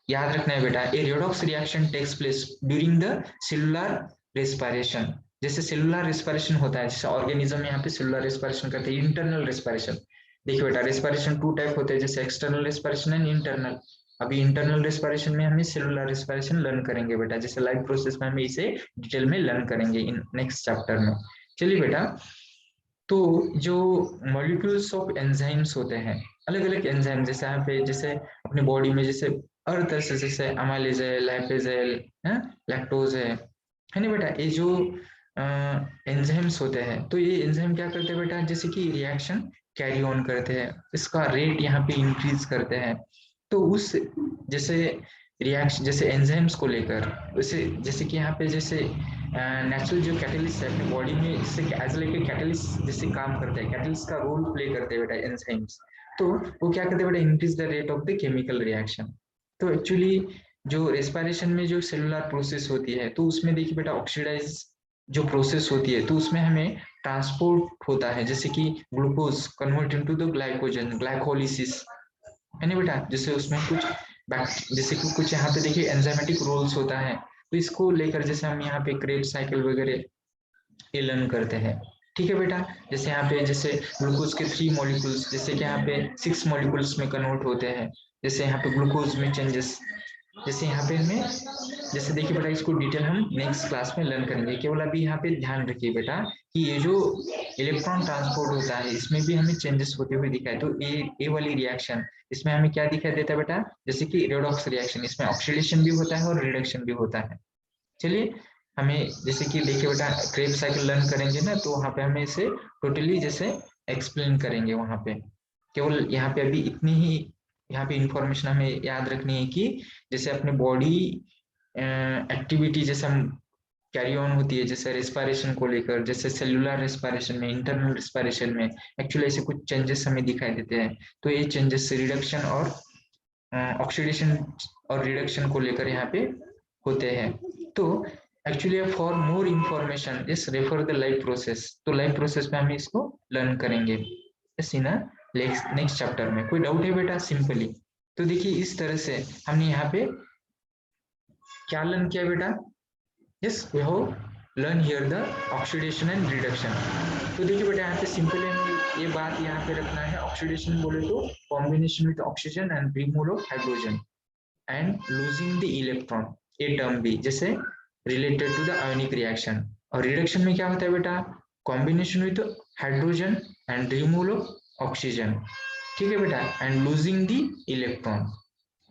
याद रखना है बेटा, a redox reaction takes place during the cellular respiration. जैसे सेलुलर रेस्पिरेशन होता है, जैसे ऑर्गेनिज्म यहाँ पे सेलुलर रेस्पिरेशन करते हैं, इंटरनल रेस्पिरेशन। देखिए बेटा रेस्पिरेशन 2 टाइप होते हैं, जैसे एक्सटर्नल रेस्पिरेशन एंड इंटरनल। अभी इंटरनल रेस्पिरेशन में हमें सेलुलर रेस्पिरेशन लर्न करेंगे बेटा, जैसे लाइफ प्रोसेस में हमें इसे डिटेल में लर्न करेंगे इन नेक्स्ट चैप्टर में। चलिए बेटा, तो जो मॉलिक्यूल्स ऑफ एंजाइम्स होते हैं, अलग अलग एंजाइम, जैसे यहाँ पे जैसे अपनी बॉडी में जैसे हर तरह से, जैसे अमाइलेज है, लैपेज है, लैक्टोज है ना बेटा, ये जो एंजाइम्स होते हैं, तो ये एंजाइम क्या करते हैं बेटा, जैसे कि रिएक्शन कैरी ऑन करते हैं, इसका रेट यहाँ पे इंक्रीज करते हैं। तो उस जैसे रिएक्शन, जैसे एंजाइम्स को लेकर, वैसे जैसे कि यहाँ पे जैसे नेचुरल जो कैटलिस्ट है अपनी बॉडी में, इससे एज लाइक कैटलिस्ट जैसे काम करते हैं, कैटलिस्ट का रोल प्ले करते हैं बेटा एंजाइम्स। तो वो क्या करते हैं बेटा, increase the rate of the chemical reaction. तो एक्चुअली जो रेस्पिरेशन में जो सेलुलर प्रोसेस होती है, तो उसमें देखिए बेटा ऑक्सीडाइज जो प्रोसेस होती है, तो उसमें हमें ट्रांसपोर्ट होता है, जैसे कि glucose convert into the glycogen, glycolysis है ना बेटा। जैसे उसमें कुछ जैसे कि कुछ यहाँ पे देखिए एंजाइमेटिक रोल्स होता है, तो इसको लेकर जैसे हम यहाँ पे क्रेब्स साइकिल वगैरह ये लर्न करते हैं। ठीक है बेटा, जैसे यहाँ पे जैसे ग्लूकोज के 3 मॉलिक्यूल्स जैसे कि यहाँ पे 6 मॉलिक्यूल्स में कन्वर्ट होते हैं। जैसे यहाँ पे ग्लूकोज में चेंजेस, जैसे यहाँ पे हमें, जैसे देखिए बेटा इसको डिटेल हम नेक्स्ट क्लास में लर्न करेंगे। केवल अभी यहाँ पे ध्यान रखिए बेटा कि ये जो इलेक्ट्रॉन ट्रांसपोर्ट होता है इसमें भी हमें चेंजेस होते हुए दिखाए। तो ये वाली रिएक्शन, इसमें हमें क्या दिखाई देता है बेटा, जैसे कि रेडॉक्स रिएक्शन, इसमें ऑक्सीडेशन भी होता है और रिडक्शन भी होता है। चलिए, हमें जैसे कि देखिए बेटा क्रेब साइकिल लर्न करेंगे ना, तो वहां पे हमें इसे टोटली जैसे एक्सप्लेन करेंगे वहां पे। केवल यहाँ पे अभी इतनी ही यहाँ पे इंफॉर्मेशन हमें याद रखनी है कि जैसे अपने बॉडी एक्टिविटी जैसे हम कैरी ऑन होती है, जैसे रेस्पिरेशन को लेकर, जैसे सेलुलर रेस्पिरेशन में, इंटरनल रेस्पिरेशन में एक्चुअली ऐसे कुछ चेंजेस हमें दिखाई देते हैं। तो ये चेंजेस रिडक्शन और ऑक्सीडेशन और रिडक्शन को लेकर यहाँ पे होते हैं। तो actually for more information just refer the life process. तो लाइफ प्रोसेस में हम इसको लर्न करेंगे नेक्स्ट चैप्टर में। कोई डाउट है बेटा सिंपली? तो देखिए इस तरह से हमने यहाँ पे क्या लर्न किया बेटा, yes we have learn here the oxidation and reduction. तो देखिए बेटा यहाँ पे सिंपल हमें ये बात यहाँ पे रखना है, ऑक्सीडेशन बोले तो combination with oxygen and removal of hydrogen and losing the electron, ये टर्म भी जैसे related to the ionic reaction. और रिडक्शन में क्या होता है बेटा, combination with hydrogen and removal of oxygen. ठीक है बेटा, and losing the electron,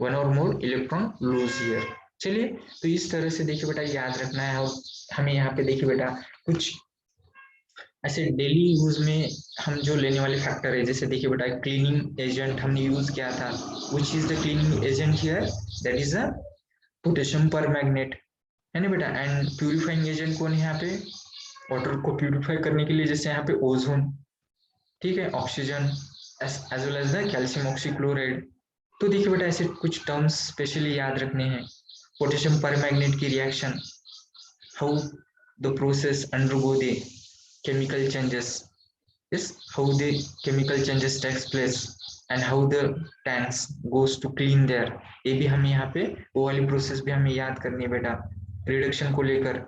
one और मोर इलेक्ट्रॉन लूज हियर। चलिए, तो इस तरह से देखिए बेटा याद रखना है। और हमें यहाँ पे देखिए बेटा कुछ ऐसे डेली यूज में हम जो लेने वाले फैक्टर है, जैसे देखिए बेटा क्लीनिंग एजेंट हमने यूज किया था, which is the cleaning agent here, that is a potassium permanganate है ना बेटा। एंड प्यूरिफाइंग एजेंट कौन है यहाँ पे, वाटर को प्यूरिफाई करने के लिए, जैसे यहाँ पे ओजोन, ठीक है, oxygen as well as the calcium oxychloride। तो देखिए बेटा ऐसे कुछ टर्म्स स्पेशली याद रखने हैं। पोटेशियम परमैंगनेट की reaction, how the process undergo the chemical changes, is how the chemical changes takes place and how the tanks goes to clean there। ये भी हमें यहाँ पे वो वाली प्रोसेस भी हमें याद करनी है बेटा। रिडक्शन को लेकर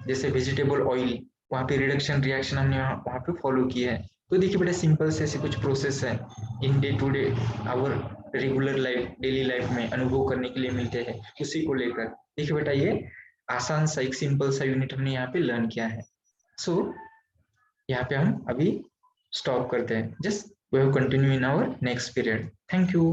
जैसे वेजिटेबल ऑयल, वहाँ पे रिडक्शन रिएक्शन हमने वहाँ पे फॉलो की है। तो देखिए बेटा सिंपल से ऐसे कुछ प्रोसेस है in day to day our regular life, daily life में अनुभव करने के लिए मिलते हैं, उसी को लेकर देखिए बेटा ये आसान सा एक सिंपल सा यूनिट हमने यहाँ पे लर्न किया है। सो यहाँ पे हम अभी स्टॉप करते हैं। Just we will continue in our next period. Thank you.